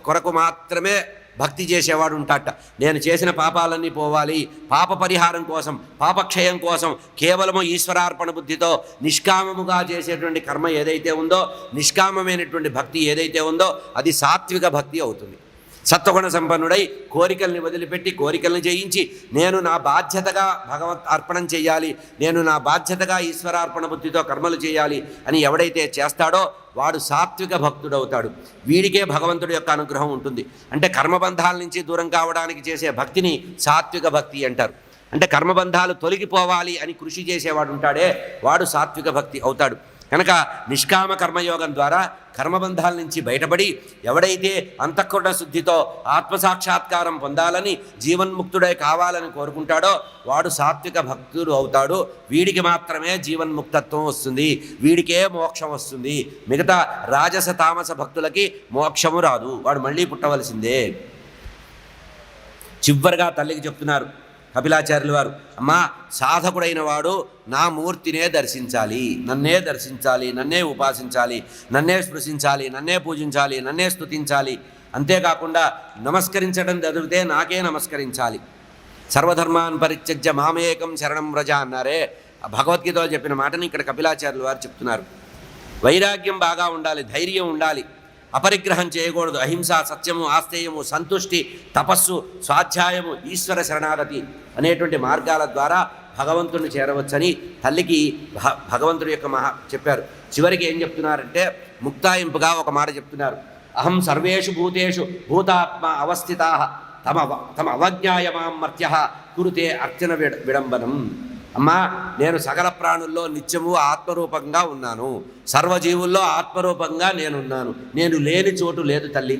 కొరకు మాత్రమే భక్తి చేసేవాడు ఉంటాట. నేను చేసిన పాపాలన్నీ పోవాలి, పాప పరిహారం కోసం, పాపక్షయం కోసం కేవలము ఈశ్వరార్పణ బుద్ధితో నిష్కామముగా చేసేటువంటి కర్మ ఏదైతే ఉందో, నిష్కామమైనటువంటి భక్తి ఏదైతే ఉందో అది సాత్విక భక్తి అవుతుంది. సత్వగుణ సంపన్నుడై కోరికల్ని వదిలిపెట్టి కోరికల్ని జయించి నేను నా బాధ్యతగా భగవత్ అర్పణం చేయాలి, నేను నా బాధ్యతగా ఈశ్వరార్పణ బుద్ధితో కర్మలు చేయాలి అని ఎవడైతే చేస్తాడో వాడు సాత్విక భక్తుడవుతాడు. వీడికే భగవంతుడి యొక్క అనుగ్రహం ఉంటుంది. అంటే కర్మబంధాల నుంచి దూరం కావడానికి చేసే భక్తిని సాత్విక భక్తి అంటారు. అంటే కర్మబంధాలు తొలగిపోవాలి అని కృషి చేసేవాడు ఉంటాడే వాడు సాత్విక భక్తి అవుతాడు. కనుక నిష్కామ కర్మయోగం ద్వారా కర్మబంధాల నుంచి బయటపడి ఎవడైతే అంతఃకరణ శుద్ధితో ఆత్మసాక్షాత్కారం పొందాలని, జీవన్ముక్తుడై కావాలని కోరుకుంటాడో వాడు సాత్విక భక్తుడు అవుతాడు. వీడికి మాత్రమే జీవన్ముక్తత్వం వస్తుంది, వీడికే మోక్షం వస్తుంది. మిగతా రాజస తామస భక్తులకి మోక్షము రాదు, వాడు మళ్ళీ పుట్టవలసిందే. చివరిగా తల్లికి చెప్తున్నారు కపిలాచార్యులు వారు, అమ్మా సాధకుడైన వాడు నా మూర్తినే దర్శించాలి, నన్నే దర్శించాలి, నన్నే ఉపాసించాలి, నన్నే స్పృశించాలి, నన్నే పూజించాలి, నన్నే స్తుతించాలి. అంతేకాకుండా నమస్కరించడం చదివితే నాకే నమస్కరించాలి. సర్వధర్మాన్ పరిత్యజ్య మామేకం శరణం వ్రజ అన్నారే, భగవద్గీతలో చెప్పిన మాటని ఇక్కడ కపిలాచార్యులు వారు చెప్తున్నారు. వైరాగ్యం బాగా ఉండాలి, ధైర్యం ఉండాలి, అపరిగ్రహం చేయకూడదు, అహింస, సత్యము, ఆస్తేయము, సంతుష్టి, తపస్సు, స్వాధ్యాయము, ఈశ్వర శరణాగతి అనేటువంటి మార్గాల ద్వారా భగవంతుడిని చేరవచ్చని తల్లికి భగవంతుడి యొక్క చెప్పారు. చివరికి ఏం చెప్తున్నారంటే ముక్తాయింపుగా ఒక మాట చెప్తున్నారు. అహం సర్వేషు భూతేషు భూతాత్మ అవస్థితా తమ అవజ్ఞాయ మాం మర్త్య కురుతే అర్చన విడంబనం. అమ్మా, నేను సకల ప్రాణుల్లో నిత్యము ఆత్మరూపంగా ఉన్నాను, సర్వజీవుల్లో ఆత్మరూపంగా నేనున్నాను. నేను లేని చోటు లేదు తల్లి.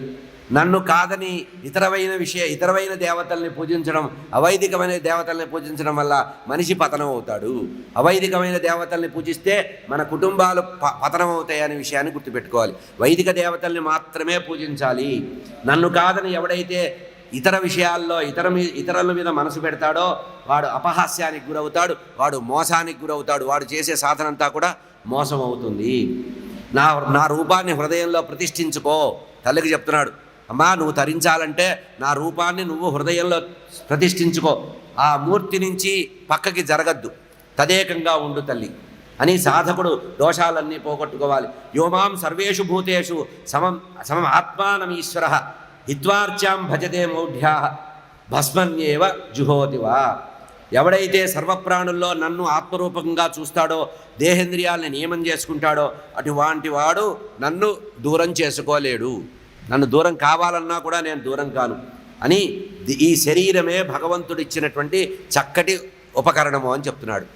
నన్ను కాదని ఇతరమైన దేవతల్ని పూజించడం, అవైదికమైన దేవతల్ని పూజించడం వల్ల మనిషి పతనం అవుతాడు. అవైదికమైన దేవతల్ని పూజిస్తే మన కుటుంబాలు పతనం అవుతాయనే విషయాన్ని గుర్తుపెట్టుకోవాలి. వైదిక దేవతల్ని మాత్రమే పూజించాలి. నన్ను కాదని ఎవడైతే ఇతర విషయాల్లో ఇతరుల మీద మనసు పెడతాడో వాడు అపహాస్యానికి గురవుతాడు, వాడు మోసానికి గురవుతాడు, వాడు చేసే సాధనంతా కూడా మోసం అవుతుంది. నా రూపాన్ని హృదయంలో ప్రతిష్ఠించుకో. తల్లికి చెప్తున్నాడు, అమ్మా, నువ్వు తరించాలంటే నా రూపాన్ని నువ్వు హృదయంలో ప్రతిష్ఠించుకో, ఆ మూర్తి నుంచి పక్కకి జరగద్దు, తదేకంగా ఉండు తల్లి అని సాధకుడు దోషాలన్నీ పోగొట్టుకోవాలి. యోమాం సర్వేషు భూతేషు సమం ఆత్మానమీశ్వర హిత్వార్చాం భజతే మౌఢ్యా భస్మన్యేవ జుహోతివా. ఎవడైతే సర్వప్రాణుల్లో నన్ను ఆత్మరూపంగా చూస్తాడో, దేహేంద్రియాలని నియమం చేసుకుంటాడో, అటువంటి వాడు నన్ను దూరం చేసుకోలేడు. నన్ను దూరం కావాలన్నా కూడా నేను దూరం కాను అని ఈ శరీరమే భగవంతుడిచ్చినటువంటి చక్కటి ఉపకరణము అని చెప్తున్నాడు.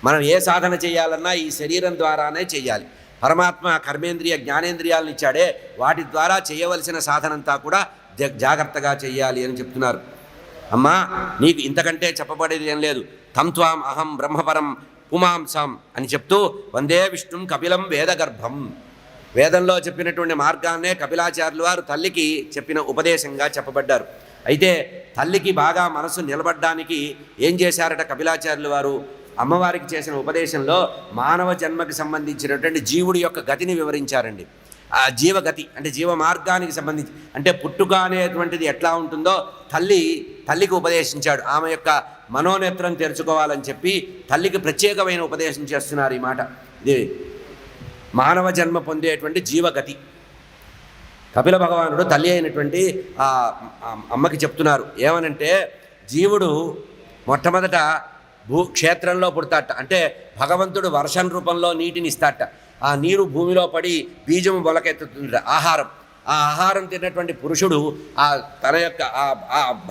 మనం ఏ సాధన చేయాలన్నా ఈ శరీరం ద్వారానే చేయాలి. పరమాత్మ కర్మేంద్రియ జ్ఞానేంద్రియాలను ఇచ్చాడే, వాటి ద్వారా చేయవలసిన సాధనంతా కూడా జాగ్రత్తగా చేయాలి అని చెప్తున్నారు. అమ్మా, నీకు ఇంతకంటే చెప్పబడేది ఏం లేదు. తం త్వాం అహం బ్రహ్మపరం పుమాంసం అని చెప్తూ వందే విష్ణుం కపిలం వేదగర్భం. వేదంలో చెప్పినటువంటి మార్గాన్నే కపిలాచార్యులు వారు తల్లికి చెప్పిన ఉపదేశంగా చెప్పబడ్డారు. అయితే తల్లికి బాగా మనసు నిలబడ్డానికి ఏం చేశారట కపిలాచార్యులు వారు? అమ్మవారికి చేసిన ఉపదేశంలో మానవ జన్మకి సంబంధించినటువంటి జీవుడి యొక్క గతిని వివరించారండి. ఆ జీవగతి అంటే జీవ మార్గానికి సంబంధించి, అంటే పుట్టుక అనేటువంటిది ఎట్లా ఉంటుందో తల్లికి ఉపదేశించాడు. ఆమె యొక్క మనోనేత్రం తెరుచుకోవాలని చెప్పి తల్లికి ప్రత్యేకమైన ఉపదేశం చేస్తున్నారు. ఈ మాట ఇది మానవ జన్మ పొందేటువంటి జీవగతి. కపిల భగవానుడు తల్లి అయినటువంటి అమ్మకి చెప్తున్నారు. ఏమనంటే జీవుడు మొట్టమొదట క్షేత్రంలో పుడతాట. అంటే భగవంతుడు వర్షం రూపంలో నీటిని ఇస్తాట. ఆ నీరు భూమిలో పడి బీజము మొలకెత్తుతుంట, ఆహారం. ఆ ఆహారం తిన్నటువంటి పురుషుడు తన యొక్క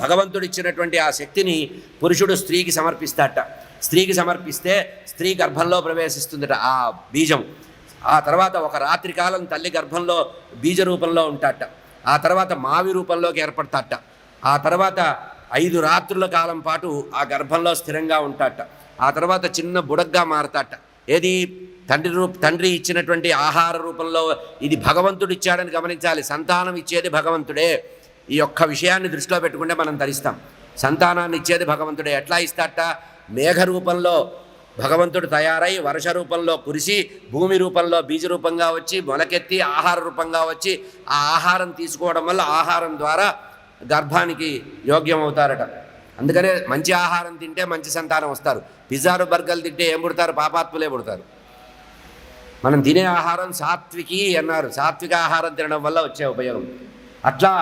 భగవంతుడు ఇచ్చినటువంటి ఆ శక్తిని పురుషుడు స్త్రీకి సమర్పిస్తాట. స్త్రీకి సమర్పిస్తే స్త్రీ గర్భంలో ప్రవేశిస్తుందట ఆ బీజం. ఆ తర్వాత ఒక రాత్రి కాలం తల్లి గర్భంలో బీజ రూపంలో ఉంటాట. ఆ తర్వాత మావి రూపంలోకి ఏర్పడతాట. ఆ తర్వాత 5 రాత్రుల కాలం పాటు ఆ గర్భంలో స్థిరంగా ఉంటాట. ఆ తర్వాత చిన్న బుడగ్గా మారతాట. ఏది తండ్రి ఇచ్చినటువంటి ఆహార రూపంలో ఇది భగవంతుడు ఇచ్చాడని గమనించాలి. సంతానం ఇచ్చేది భగవంతుడే. ఈ ఒక్క విషయాన్ని దృష్టిలో పెట్టుకుంటే మనం ధరిస్తాం. సంతానాన్ని ఇచ్చేది భగవంతుడే. ఎట్లా ఇస్తాట? మేఘ రూపంలో భగవంతుడు తయారై వర్ష రూపంలో కురిసి భూమి రూపంలో బీజ రూపంగా వచ్చి మొలకెత్తి ఆహార రూపంగా వచ్చి ఆ ఆహారం తీసుకోవడం వల్ల ఆహారం ద్వారా గర్భానికి యోగ్యం అవుతారట. అందుకనే మంచి ఆహారం తింటే మంచి సంతానం వస్తారు. పిజ్జాలు బర్గర్లు తింటే ఏం పుడతారు? పాపాత్ములే పుడతారు. మనం తినే ఆహారం సాత్వికి అన్నారు. సాత్విక ఆహారం తినడం వల్ల వచ్చే ఉపయోగం. అట్లా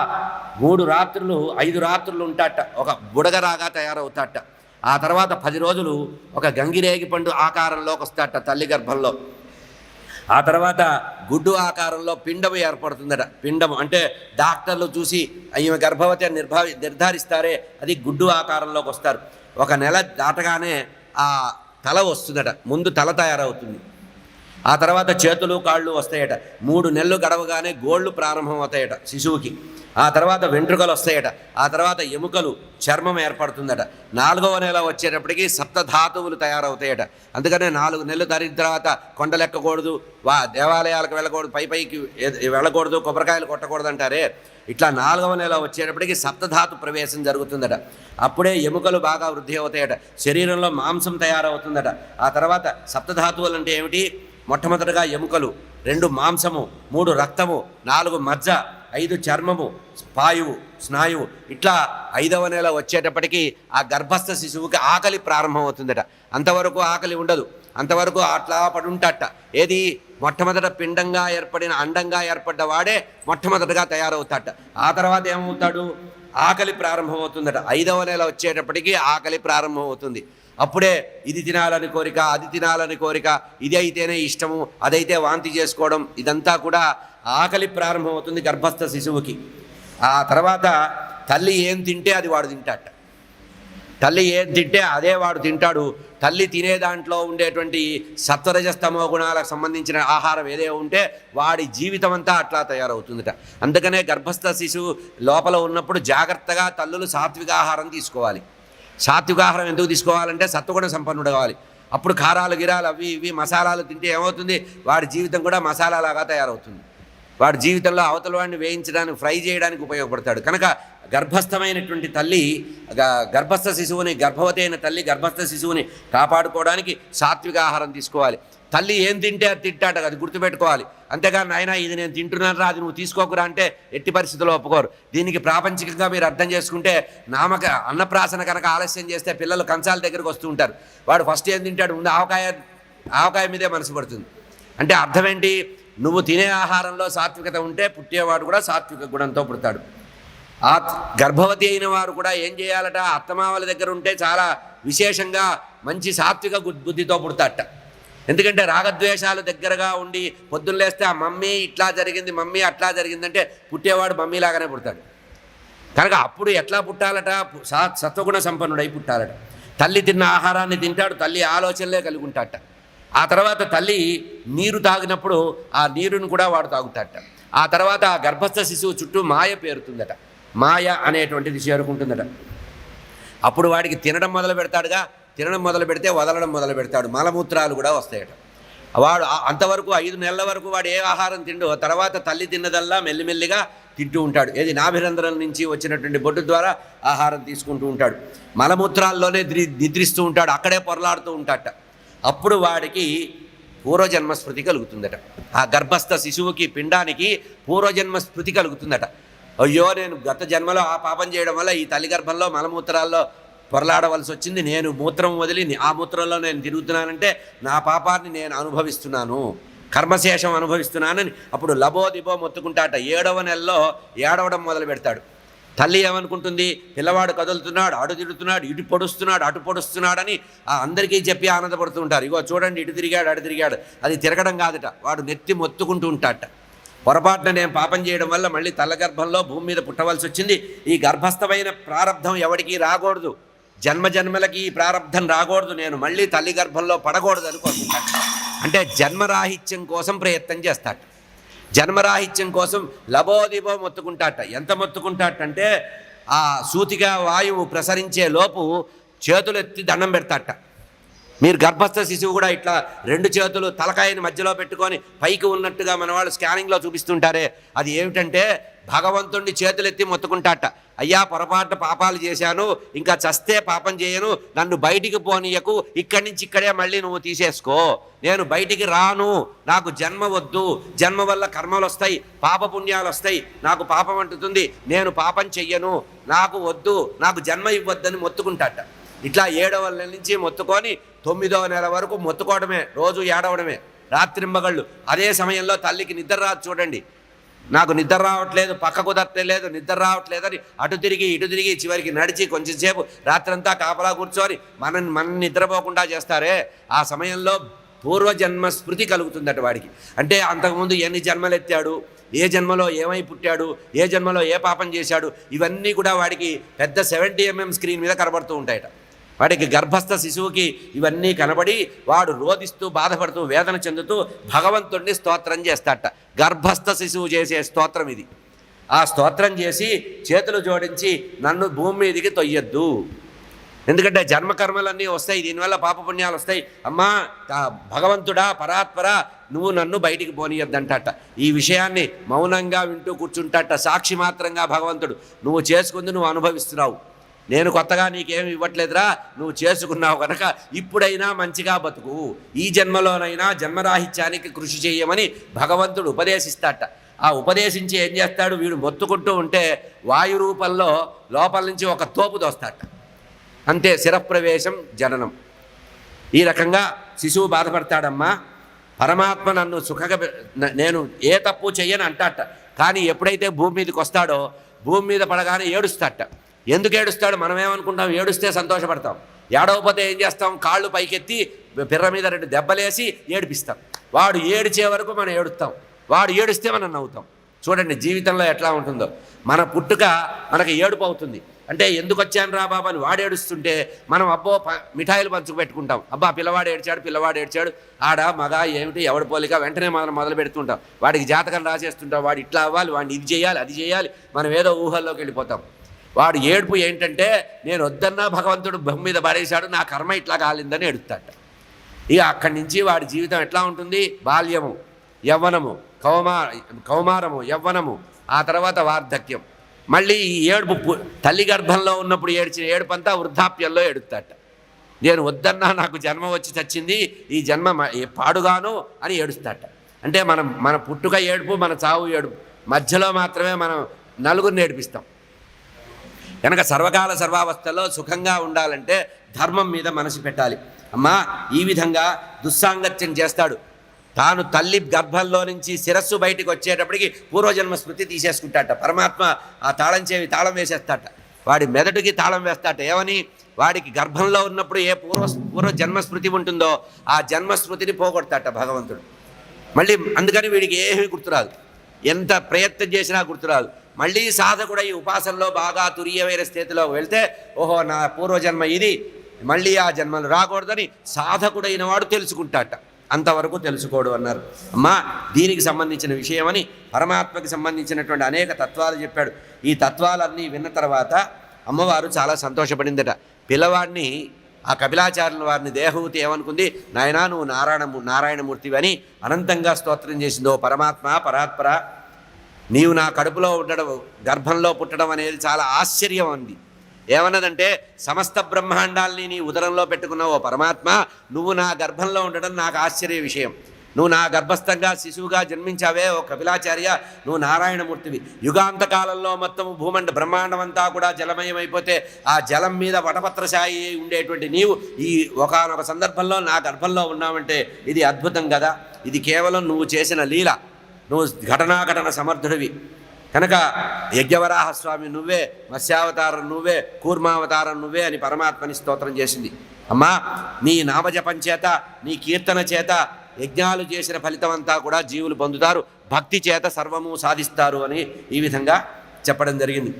3 రాత్రులు 5 రాత్రులు ఉంటాట. ఒక బుడగరాగా తయారవుతాట. ఆ తర్వాత 10 రోజులు ఒక గంగిరేగి పండు ఆకారంలోకి వస్తాట తల్లి గర్భంలో. ఆ తర్వాత గుడ్డు ఆకారంలో పిండము ఏర్పడుతుందట. పిండము అంటే డాక్టర్లు చూసి ఈమె గర్భవతి అని నిర్ధారిస్తారే, అది గుడ్డు ఆకారంలోకి వస్తారు. 1 నెల దాటగానే ఆ తల వస్తుందట. ముందు తల తయారవుతుంది. ఆ తర్వాత చేతులు కాళ్ళు వస్తాయట. 3 నెలలు గడవగానే గోళ్ళు ప్రారంభం అవుతాయట శిశువుకి. ఆ తర్వాత వెంట్రుకలు వస్తాయట. ఆ తర్వాత ఎముకలు, చర్మం ఏర్పడుతుందట. 4వ నెల వచ్చేటప్పటికి సప్తధాతువులు తయారవుతాయట. అందుకనే 4 నెలలు తరిగిన తర్వాత కొండలెక్కకూడదు, దేవాలయాలకు వెళ్ళకూడదు, పైకి వెళ్ళకూడదు, కొబ్బరికాయలు కొట్టకూడదు అంటారే. ఇట్లా 4వ నెల వచ్చేటప్పటికి సప్తధాతు ప్రవేశం జరుగుతుందట. అప్పుడే ఎముకలు బాగా వృద్ధి అవుతాయట. శరీరంలో మాంసం తయారవుతుందట. ఆ తర్వాత సప్తధాతువులు అంటే ఏమిటి? మొట్టమొదటిగా ఎముకలు, 2 మాంసము, 3 రక్తము, 4 మజ్జ, 5 చర్మము, పాయువు, స్నాయువు. ఇట్లా 5వ నెల వచ్చేటప్పటికి ఆ గర్భస్థ శిశువుకి ఆకలి ప్రారంభమవుతుందట. అంతవరకు ఆకలి ఉండదు. అంతవరకు అట్లా పడుంటాట. ఏది మొట్టమొదట పిండంగా ఏర్పడిన అండంగా ఏర్పడ్డ వాడే మొట్టమొదటగా తయారవుతాట. ఆ తర్వాత ఏమవుతాడు, ఆకలి ప్రారంభమవుతుందట. 5వ నెల వచ్చేటప్పటికీ ఆకలి ప్రారంభమవుతుంది. అప్పుడే ఇది తినాలని కోరిక, అది తినాలని కోరిక, ఇది అయితేనే ఇష్టము, అదైతే వాంతి చేసుకోవడం, ఇదంతా కూడా ఆకలి ప్రారంభమవుతుంది గర్భస్థ శిశువుకి. ఆ తర్వాత తల్లి ఏం తింటే అది వాడు తింటాట. తల్లి ఏం తింటే అదే వాడు తింటాడు. తల్లి తినే దాంట్లో ఉండేటువంటి సత్వరజస్తమో గుణాలకు సంబంధించిన ఆహారం ఏదే ఉంటే వాడి జీవితం అంతా అట్లా తయారవుతుందట. అందుకనే గర్భస్థ శిశువు లోపల ఉన్నప్పుడు జాగ్రత్తగా తల్లులు సాత్వికాహారం తీసుకోవాలి. సాత్వికాహారం ఎందుకు తీసుకోవాలంటే సత్వగుణ సంపన్నుడు కావాలి. అప్పుడు కారాలు గిరాలు అవి ఇవి మసాలాలు తింటే ఏమవుతుంది, వాడి జీవితం కూడా మసాలాలాగా తయారవుతుంది. వాడి జీవితంలో అవతల వాడిని వేయించడానికి, ఫ్రై చేయడానికి ఉపయోగపడతాడు. కనుక గర్భస్థమైనటువంటి తల్లి, గర్భస్థ శిశువుని, గర్భవతి అయిన తల్లి గర్భస్థ శిశువుని కాపాడుకోవడానికి సాత్విక ఆహారం తీసుకోవాలి. తల్లి ఏం తింటే అది తింటాట, అది గుర్తుపెట్టుకోవాలి. అంతేగాని నాయన ఇది నేను తింటున్నాను రా, అది నువ్వు తీసుకోకురా అంటే ఎట్టి పరిస్థితుల్లో ఒప్పుకోరు. దీనికి ప్రాపంచికంగా మీరు అర్థం చేసుకుంటే, అన్నప్రాసన కనుక ఆలస్యం చేస్తే పిల్లలు కంచాల దగ్గరకు వస్తూ ఉంటారు. వాడు ఫస్ట్ ఏం తింటాడు, ముందు ఆవకాయ మీదే మనసు పడుతుంది. అంటే అర్థం ఏంటి, నువ్వు తినే ఆహారంలో సాత్వికత ఉంటే పుట్టేవాడు కూడా సాత్విక గుణంతో పుడతాడు. ఆ గర్భవతి అయిన వారు కూడా ఏం చేయాలట, అత్తమామల దగ్గర ఉంటే చాలా విశేషంగా మంచి సాత్విక బుద్ధితో పుడతాట. ఎందుకంటే రాగద్వేషాలు దగ్గరగా ఉండి పొద్దున్న లేస్తే ఆ మమ్మీ ఇట్లా జరిగింది, మమ్మీ అట్లా జరిగిందంటే పుట్టేవాడు మమ్మీలాగానే పుడతాడు. కనుక అప్పుడు ఎట్లా పుట్టాలట, సత్వగుణ సంపన్నుడై పుట్టాలట. తల్లి తిన్న ఆహారాన్ని తింటాడు, తల్లి ఆలోచనలే కలిగి ఉంటాట. ఆ తర్వాత తల్లి నీరు తాగినప్పుడు ఆ నీరుని కూడా వాడు తాగుతాట. ఆ తర్వాత ఆ గర్భస్థ శిశువు చుట్టూ మాయ పేరుతుందట. మాయ అనేటువంటిది చేరుకుంటుందట. అప్పుడు వాడికి తినడం మొదలు పెడతాడుగా, తినడం మొదలు పెడితే వదలడం మొదలు పెడతాడు, మలమూత్రాలు కూడా వస్తాయట. వాడు అంతవరకు 5 నెలల వరకు వాడు ఏ ఆహారం తిండో, తర్వాత తల్లి తిన్నదల్లా మెల్లిమెల్లిగా తింటూ ఉంటాడు. ఏది నాభిరంధ్రం నుంచి వచ్చినటువంటి బొడ్డు ద్వారా ఆహారం తీసుకుంటూ ఉంటాడు. మలమూత్రాల్లోనే నిద్రిస్తూ ఉంటాడు, అక్కడే పొరలాడుతూ ఉంటాడట. అప్పుడు వాడికి పూర్వజన్మ స్మృతి కలుగుతుందట. ఆ గర్భస్థ శిశువుకి, పిండానికి పూర్వజన్మ స్మృతి కలుగుతుందట. అయ్యో నేను గత జన్మలో ఆ పాపం చేయడం వల్ల ఈ తల్లి గర్భంలో మలమూత్రాల్లో పొరలాడవలసి వచ్చింది, నేను మూత్రం వదిలి ఆ మూత్రంలో నేను తిరుగుతున్నానంటే నా పాపాన్ని నేను అనుభవిస్తున్నాను, కర్మశేషం అనుభవిస్తున్నానని అప్పుడు లబోదిబో మొత్తుకుంటాట. 7వ నెలలో ఏడవడం మొదలు పెడతాడు. తల్లి ఏమనుకుంటుంది, పిల్లవాడు కదులుతున్నాడు, అటు తిరుగుతున్నాడు, ఇటు పొడుస్తున్నాడు, అటు పొడుస్తున్నాడని అందరికీ చెప్పి ఆనందపడుతూ ఉంటారు. ఇగో చూడండి, ఇటు తిరిగాడు, అటు తిరిగాడు. అది తిరగడం కాదట, వాడు నెత్తి మొత్తుకుంటూ ఉంటాడట. పొరపాటున నేను పాపం చేయడం వల్ల మళ్ళీ తల్లగర్భంలో భూమి మీద పుట్టవలసి వచ్చింది. ఈ గర్భస్థమైన ప్రారంధం ఎవడికి రాకూడదు, జన్మజన్మలకి ఈ ప్రారంధం రాకూడదు, నేను మళ్ళీ తల్లి గర్భంలో పడకూడదు అనుకుంటాడు. అంటే జన్మరాహిత్యం కోసం ప్రయత్నం చేస్తాడు. జన్మరాహిత్యం కోసం లబోదిబో మొత్తుకుంటాట. ఎంత మొత్తుకుంటాటంటే ఆ సూతిగా వాయువు ప్రసరించే లోపు చేతులు ఎత్తి దండం పెడతాట. మీరు గర్భస్థ శిశువు కూడా ఇట్లా 2 చేతులు తలకాయని మధ్యలో పెట్టుకొని పైకి ఉన్నట్టుగా మన వాళ్ళు స్కానింగ్లో చూపిస్తుంటారే, అది ఏమిటంటే భగవంతుడిని చేతులెత్తి మొత్తుకుంటాట. అయ్యా పొరపాటున పాపాలు చేశాను, ఇంకా చస్తే పాపం చేయను, నన్ను బయటికి పోనీయకు, ఇక్కడి నుంచి ఇక్కడే మళ్ళీ నువ్వు తీసేసుకో, నేను బయటికి రాను, నాకు జన్మ వద్దు, జన్మ వల్ల కర్మలు వస్తాయి, పాపపుణ్యాలు వస్తాయి, నాకు పాపం అంటుతుంది, నేను పాపం చెయ్యను, నాకు వద్దు, నాకు జన్మ ఇవ్వద్దని మొత్తుకుంటాట. ఇట్లా 7వ నెల నుంచి మొత్తుకొని 9వ నెల వరకు మొత్తుకోవడమే, రోజు ఏడవడమే, రాత్రింబగళ్ళు. అదే సమయంలో తల్లికి నిద్ర రాదు. చూడండి, నాకు నిద్ర రావట్లేదు, పక్కకు కుదరట్లేదు, నిద్ర రావట్లేదని అటు తిరిగి ఇటు తిరిగి చివరికి నడిచి కొంచెంసేపు రాత్రంతా కాపలా కూర్చొని మన నిద్రపోకుండా చేస్తారే, ఆ సమయంలో పూర్వజన్మ స్మృతి కలుగుతుందట వాడికి. అంటే అంతకుముందు ఎన్ని జన్మలు ఎత్తాడు, ఏ జన్మలో ఏమై పుట్టాడు, ఏ జన్మలో ఏ పాపం చేశాడు, ఇవన్నీ కూడా వాడికి పెద్ద 70 mm స్క్రీన్ మీద కనబడుతూ ఉంటాయట. వాడికి గర్భస్థ శిశువుకి ఇవన్నీ కనబడి వాడు రోధిస్తూ బాధపడుతూ వేదన చెందుతూ భగవంతుడిని స్తోత్రం చేస్తాడట. గర్భస్థ శిశువు చేసే స్తోత్రం ఇది. ఆ స్తోత్రం చేసి చేతులు జోడించి నన్ను భూమి మీదికి తొయ్యొద్దు, ఎందుకంటే జన్మకర్మలన్నీ వస్తాయి, దీనివల్ల పాపపుణ్యాలు వస్తాయి, అమ్మా భగవంతుడా పరాత్పర నువ్వు నన్ను బయటికి పోనీయద్దంటట. ఈ విషయాన్ని మౌనంగా వింటూ కూర్చుంటాట. సాక్షి మాత్రంగా భగవంతుడు, నువ్వు చేసుకుంది నువ్వు అనుభవిస్తున్నావు, నేను కొత్తగా నీకేమి ఇవ్వట్లేదురా, నువ్వు చేసుకున్నావు కనుక ఇప్పుడైనా మంచిగా బతుకు, ఈ జన్మలోనైనా జన్మరాహిత్యానికి కృషి చేయమని భగవంతుడు ఉపదేశిస్తాట. ఆ ఉపదేశించి ఏం చేస్తాడు, వీడు మొత్తుకుంటూ ఉంటే వాయు రూపంలో లోపల నుంచి ఒక తోపు దోస్తాట. అంతే, శిరప్రవేశం, జననం. ఈ రకంగా శిశువు బాధపడతాడమ్మా, పరమాత్మ నన్ను నేను ఏ తప్పు చెయ్యను అంటాట. కానీ ఎప్పుడైతే భూమి మీదకి వస్తాడో భూమి మీద పడగానే ఏడుస్తాట. ఎందుకు ఏడుస్తాడు? మనం ఏమనుకుంటాం, ఏడుస్తే సంతోషపడతాం. ఏడవకపోతే ఏం చేస్తాం, కాళ్ళు పైకెత్తి పిర్ర మీద 2 దెబ్బలేసి ఏడిపిస్తాం. వాడు ఏడిచే వరకు మనం ఏడుస్తాం, వాడు ఏడిస్తే మనం నవ్వుతాం. చూడండి జీవితంలో ఎట్లా ఉంటుందో. మన పుట్టుక మనకి ఏడుపు అవుతుంది. అంటే ఎందుకు వచ్చాను రా బాబా అని వాడు ఏడుస్తుంటే మనం అబ్బో మిఠాయిలు పంచుకు పెట్టుకుంటాం. అబ్బా పిల్లవాడు ఏడ్చాడు, ఆడ మగ ఏమిటి ఎవడి పోలిక, వెంటనే మనం మొదలు పెడుతుంటాం. వాడికి జాతకం రాసేస్తుంటాం, వాడు ఇట్లా అవ్వాలి, వాడిని ఇది చేయాలి అది చేయాలి, మనం ఏదో ఊహల్లోకి వెళ్ళిపోతాం. వాడు ఏడుపు ఏంటంటే నేను వద్దన్నా భగవంతుడు భూమి మీద పడేశాడు, నా కర్మ ఇట్లా కాలిందని ఏడుస్తాట. ఇక అక్కడి నుంచి వాడి జీవితం ఎట్లా ఉంటుంది, బాల్యము, యవ్వనము, కౌమారము, యవ్వనము, ఆ తర్వాత వార్ధక్యం. మళ్ళీ ఈ ఏడుపు తల్లి గర్భంలో ఉన్నప్పుడు ఏడ్చిన ఏడుపంతా వృద్ధాప్యంలో ఏడుస్తాట. నేను వద్దన్నా నాకు జన్మ వచ్చి చచ్చింది, ఈ జన్మ పాడుగాను అని ఏడుస్తాట. అంటే మన పుట్టుక ఏడుపు, మన చావు ఏడుపు, మధ్యలో మాత్రమే మనం నలుగురిని ఏడిపిస్తాం. కనుక సర్వకాల సర్వావస్థలో సుఖంగా ఉండాలంటే ధర్మం మీద మనసు పెట్టాలి. అమ్మా ఈ విధంగా దుస్సాంగత్యం చేస్తాడు. తాను తల్లి గర్భంలో నుంచి శిరస్సు బయటికి వచ్చేటప్పటికి పూర్వజన్మ స్మృతి తీసేసుకుంటాట. పరమాత్మ ఆ తాళం వేసేస్తాట. వాడి మెదడుకి తాళం వేస్తాట. ఏమని? వాడికి గర్భంలో ఉన్నప్పుడు ఏ పూర్వ జన్మస్మృతి ఉంటుందో ఆ జన్మస్మృతిని పోగొడతాట భగవంతుడు. మళ్ళీ అందుకని వీడికి ఏమీ గుర్తురాదు, ఎంత ప్రయత్నం చేసినా గుర్తురాదు. మళ్ళీ సాధకుడు ఈ ఉపాసనలో బాగా తురియమైన స్థితిలో వెళ్తే ఓహో నా పూర్వజన్మ ఇది, మళ్ళీ ఆ జన్మలు రాకూడదని సాధకుడైన వాడు తెలుసుకుంటాట. అంతవరకు తెలుసుకోడు అన్నారు. అమ్మా దీనికి సంబంధించిన విషయమని పరమాత్మకి సంబంధించినటువంటి అనేక తత్వాలు చెప్పాడు. ఈ తత్వాలన్నీ విన్న తర్వాత అమ్మవారు చాలా సంతోషపడిందట. పిల్లవాడిని ఆ కపిలాచార్యుల వారిని దేహవతి ఏమనుకుంది, నాయనా నువ్వు నారాయణమూర్తివి అని అనంతంగా స్తోత్రం చేసింది. ఓ పరమాత్మ పరాత్పర, నీవు నా కడుపులో ఉండడం, గర్భంలో పుట్టడం అనేది చాలా ఆశ్చర్యం అంది. ఏమన్నదంటే సమస్త బ్రహ్మాండాల్ని నీ ఉదరంలో పెట్టుకున్నావు ఓ పరమాత్మ, నువ్వు నా గర్భంలో ఉండడం నాకు ఆశ్చర్య విషయం. నువ్వు నా గర్భస్థంగా శిశువుగా జన్మించావే ఓ కపిలాచార్య, నువ్వు నారాయణమూర్తివి. యుగాంతకాలంలో మొత్తం బ్రహ్మాండం అంతా కూడా జలమయమైపోతే ఆ జలం మీద వటపత్రశాయి ఉండేటువంటి నీవు ఈ ఒకానొక సందర్భంలో నా గర్భంలో ఉన్నావంటే ఇది అద్భుతం కదా. ఇది కేవలం నువ్వు చేసిన లీల, నువ్వు ఘటనాఘటన సమర్థుడివి. కనుక యజ్ఞవరాహస్వామి నువ్వే, మత్స్యావతారం నువ్వే, కూర్మావతారం నువ్వే అని పరమాత్మని స్తోత్రం చేసింది. అమ్మా నీ నామజపం చేత, నీ కీర్తన చేత యజ్ఞాలు చేసిన ఫలితం అంతా కూడా జీవులు పొందుతారు, భక్తి చేత సర్వము సాధిస్తారు అని ఈ విధంగా చెప్పడం జరిగింది.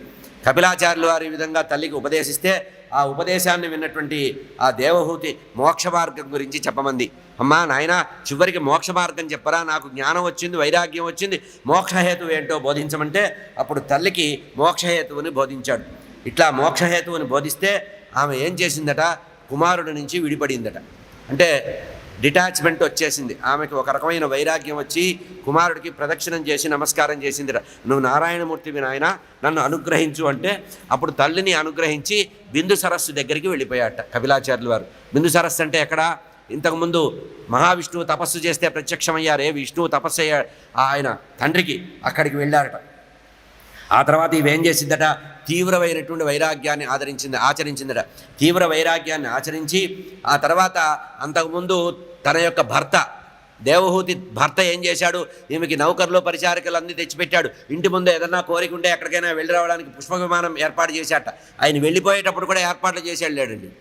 కపిలాచార్యులు వారు ఈ విధంగా తల్లికి ఉపదేశిస్తే ఆ ఉపదేశాన్ని విన్నటువంటి ఆ దేవహూతి మోక్ష మార్గం గురించి చెప్పమంది. అమ్మా నాయన చివరికి మోక్ష మార్గం చెప్పరా, నాకు జ్ఞానం వచ్చింది, వైరాగ్యం వచ్చింది, మోక్షహేతువు ఏంటో బోధించమంటే అప్పుడు తల్లికి మోక్షహేతువుని బోధించాడు. ఇట్లా మోక్షహేతువుని బోధిస్తే ఆమె ఏం చేసిందట, కుమారుడి నుంచి విడిపడిందట. అంటే డిటాచ్మెంట్ వచ్చేసింది ఆమెకి. ఒక రకమైన వైరాగ్యం వచ్చి కుమారుడికి ప్రదక్షిణం చేసి నమస్కారం చేసిందిట. నువ్వు నారాయణమూర్తివి నాయన, నన్ను అనుగ్రహించు అంటే అప్పుడు తల్లిని అనుగ్రహించి బిందు సరస్సు దగ్గరికి వెళ్ళిపోయాట కపిలాచార్యులు వారు. బిందు సరస్సు అంటే ఎక్కడ? ఇంతకుముందు మహావిష్ణువు తపస్సు చేస్తే ప్రత్యక్షమయ్యారే విష్ణువు తపస్సు అయ్యాడు ఆయన తండ్రికి, అక్కడికి వెళ్ళారట. ఆ తర్వాత ఇవేం చేసిందట, తీవ్రమైనటువంటి వైరాగ్యాన్ని ఆచరించిందట. తీవ్ర వైరాగ్యాన్ని ఆచరించి ఆ తర్వాత అంతకుముందు తన యొక్క భర్త దేవహూతి భర్త ఏం చేశాడు, ఈమెకి నౌకర్లు పరిచారికలు అన్నీ తెచ్చిపెట్టాడు. ఇంటి ముందు ఏదన్నా కోరిక ఉంటే ఎక్కడికైనా వెళ్ళి రావడానికి పుష్ప విమానం ఏర్పాటు చేశాట. ఆయన వెళ్ళిపోయేటప్పుడు కూడా ఏర్పాట్లు చేసి వెళ్ళాడండి.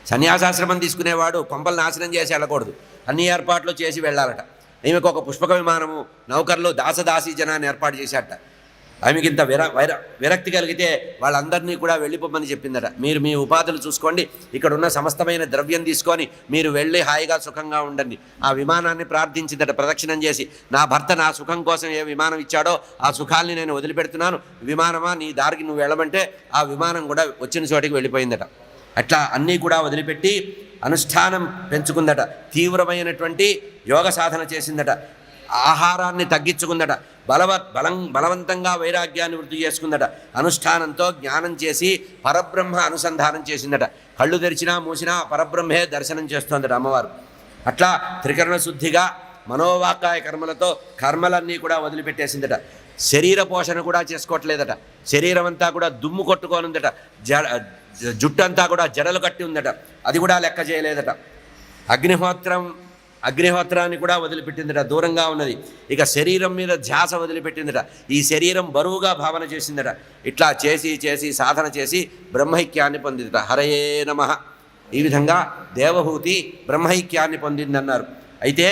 సన్యాసాశ్రమం తీసుకునేవాడు కొంపలు నాశనం చేసి వెళ్ళకూడదు, అన్ని ఏర్పాట్లు చేసి వెళ్ళాలట. ఈమెకు ఒక పుష్పక విమానము, నౌకర్లు, దాసదాసీ జనాన్ని ఏర్పాటు చేశాట. ఆమెకి ఇంత విరక్తి కలిగితే వాళ్ళందరినీ కూడా వెళ్ళిపోమని చెప్పిందట. మీరు మీ ఉపాధులు చూసుకోండి, ఇక్కడ ఉన్న సమస్తమైన ద్రవ్యం తీసుకొని మీరు వెళ్ళి హాయిగా సుఖంగా ఉండండి. ఆ విమానాన్ని ప్రార్థించిందట ప్రదక్షిణం చేసి, నా భర్త నా సుఖం కోసం ఏ విమానం ఇచ్చాడో ఆ సుఖాల్ని నేను వదిలిపెడుతున్నాను, విమానమా నీ దారికి నువ్వు వెళ్ళమంటే ఆ విమానం కూడా వచ్చిన చోటికి వెళ్ళిపోయిందట. అట్లా అన్నీ కూడా వదిలిపెట్టి అనుష్ఠానం పెంచుకుందట. తీవ్రమైనటువంటి యోగ సాధన చేసిందట. ఆహారాన్ని తగ్గించుకుందట. బలవంతంగా వైరాగ్యాన్ని వృద్ధి చేసుకుందట. అనుష్ఠానంతో జ్ఞానం చేసి పరబ్రహ్మ అనుసంధానం చేసిందట. కళ్ళు తెరిచినా మూసినా పరబ్రహ్మే దర్శనం చేస్తోందట అమ్మవారు. అట్లా త్రికరణ శుద్ధిగా మనోవాకాయ కర్మలతో కర్మలన్నీ కూడా వదిలిపెట్టేసిందట. శరీర పోషణ కూడా చేసుకోవట్లేదట. శరీరం అంతా కూడా దుమ్ము కొట్టుకోనుందట. జుట్టు అంతా కూడా జడలు కట్టి ఉందట, అది కూడా లెక్క చేయలేదట. అగ్నిహోత్రాన్ని కూడా వదిలిపెట్టిందట, దూరంగా ఉన్నది. ఇక శరీరం మీద ధ్యాస వదిలిపెట్టిందట, ఈ శరీరం బరువుగా భావన చేసిందట. ఇట్లా చేసి చేసి సాధన చేసి బ్రహ్మైక్యాన్ని పొందిందట. హరయే నమః. ఈ విధంగా దేవహూతి బ్రహ్మైక్యాన్ని పొందిందన్నారు. అయితే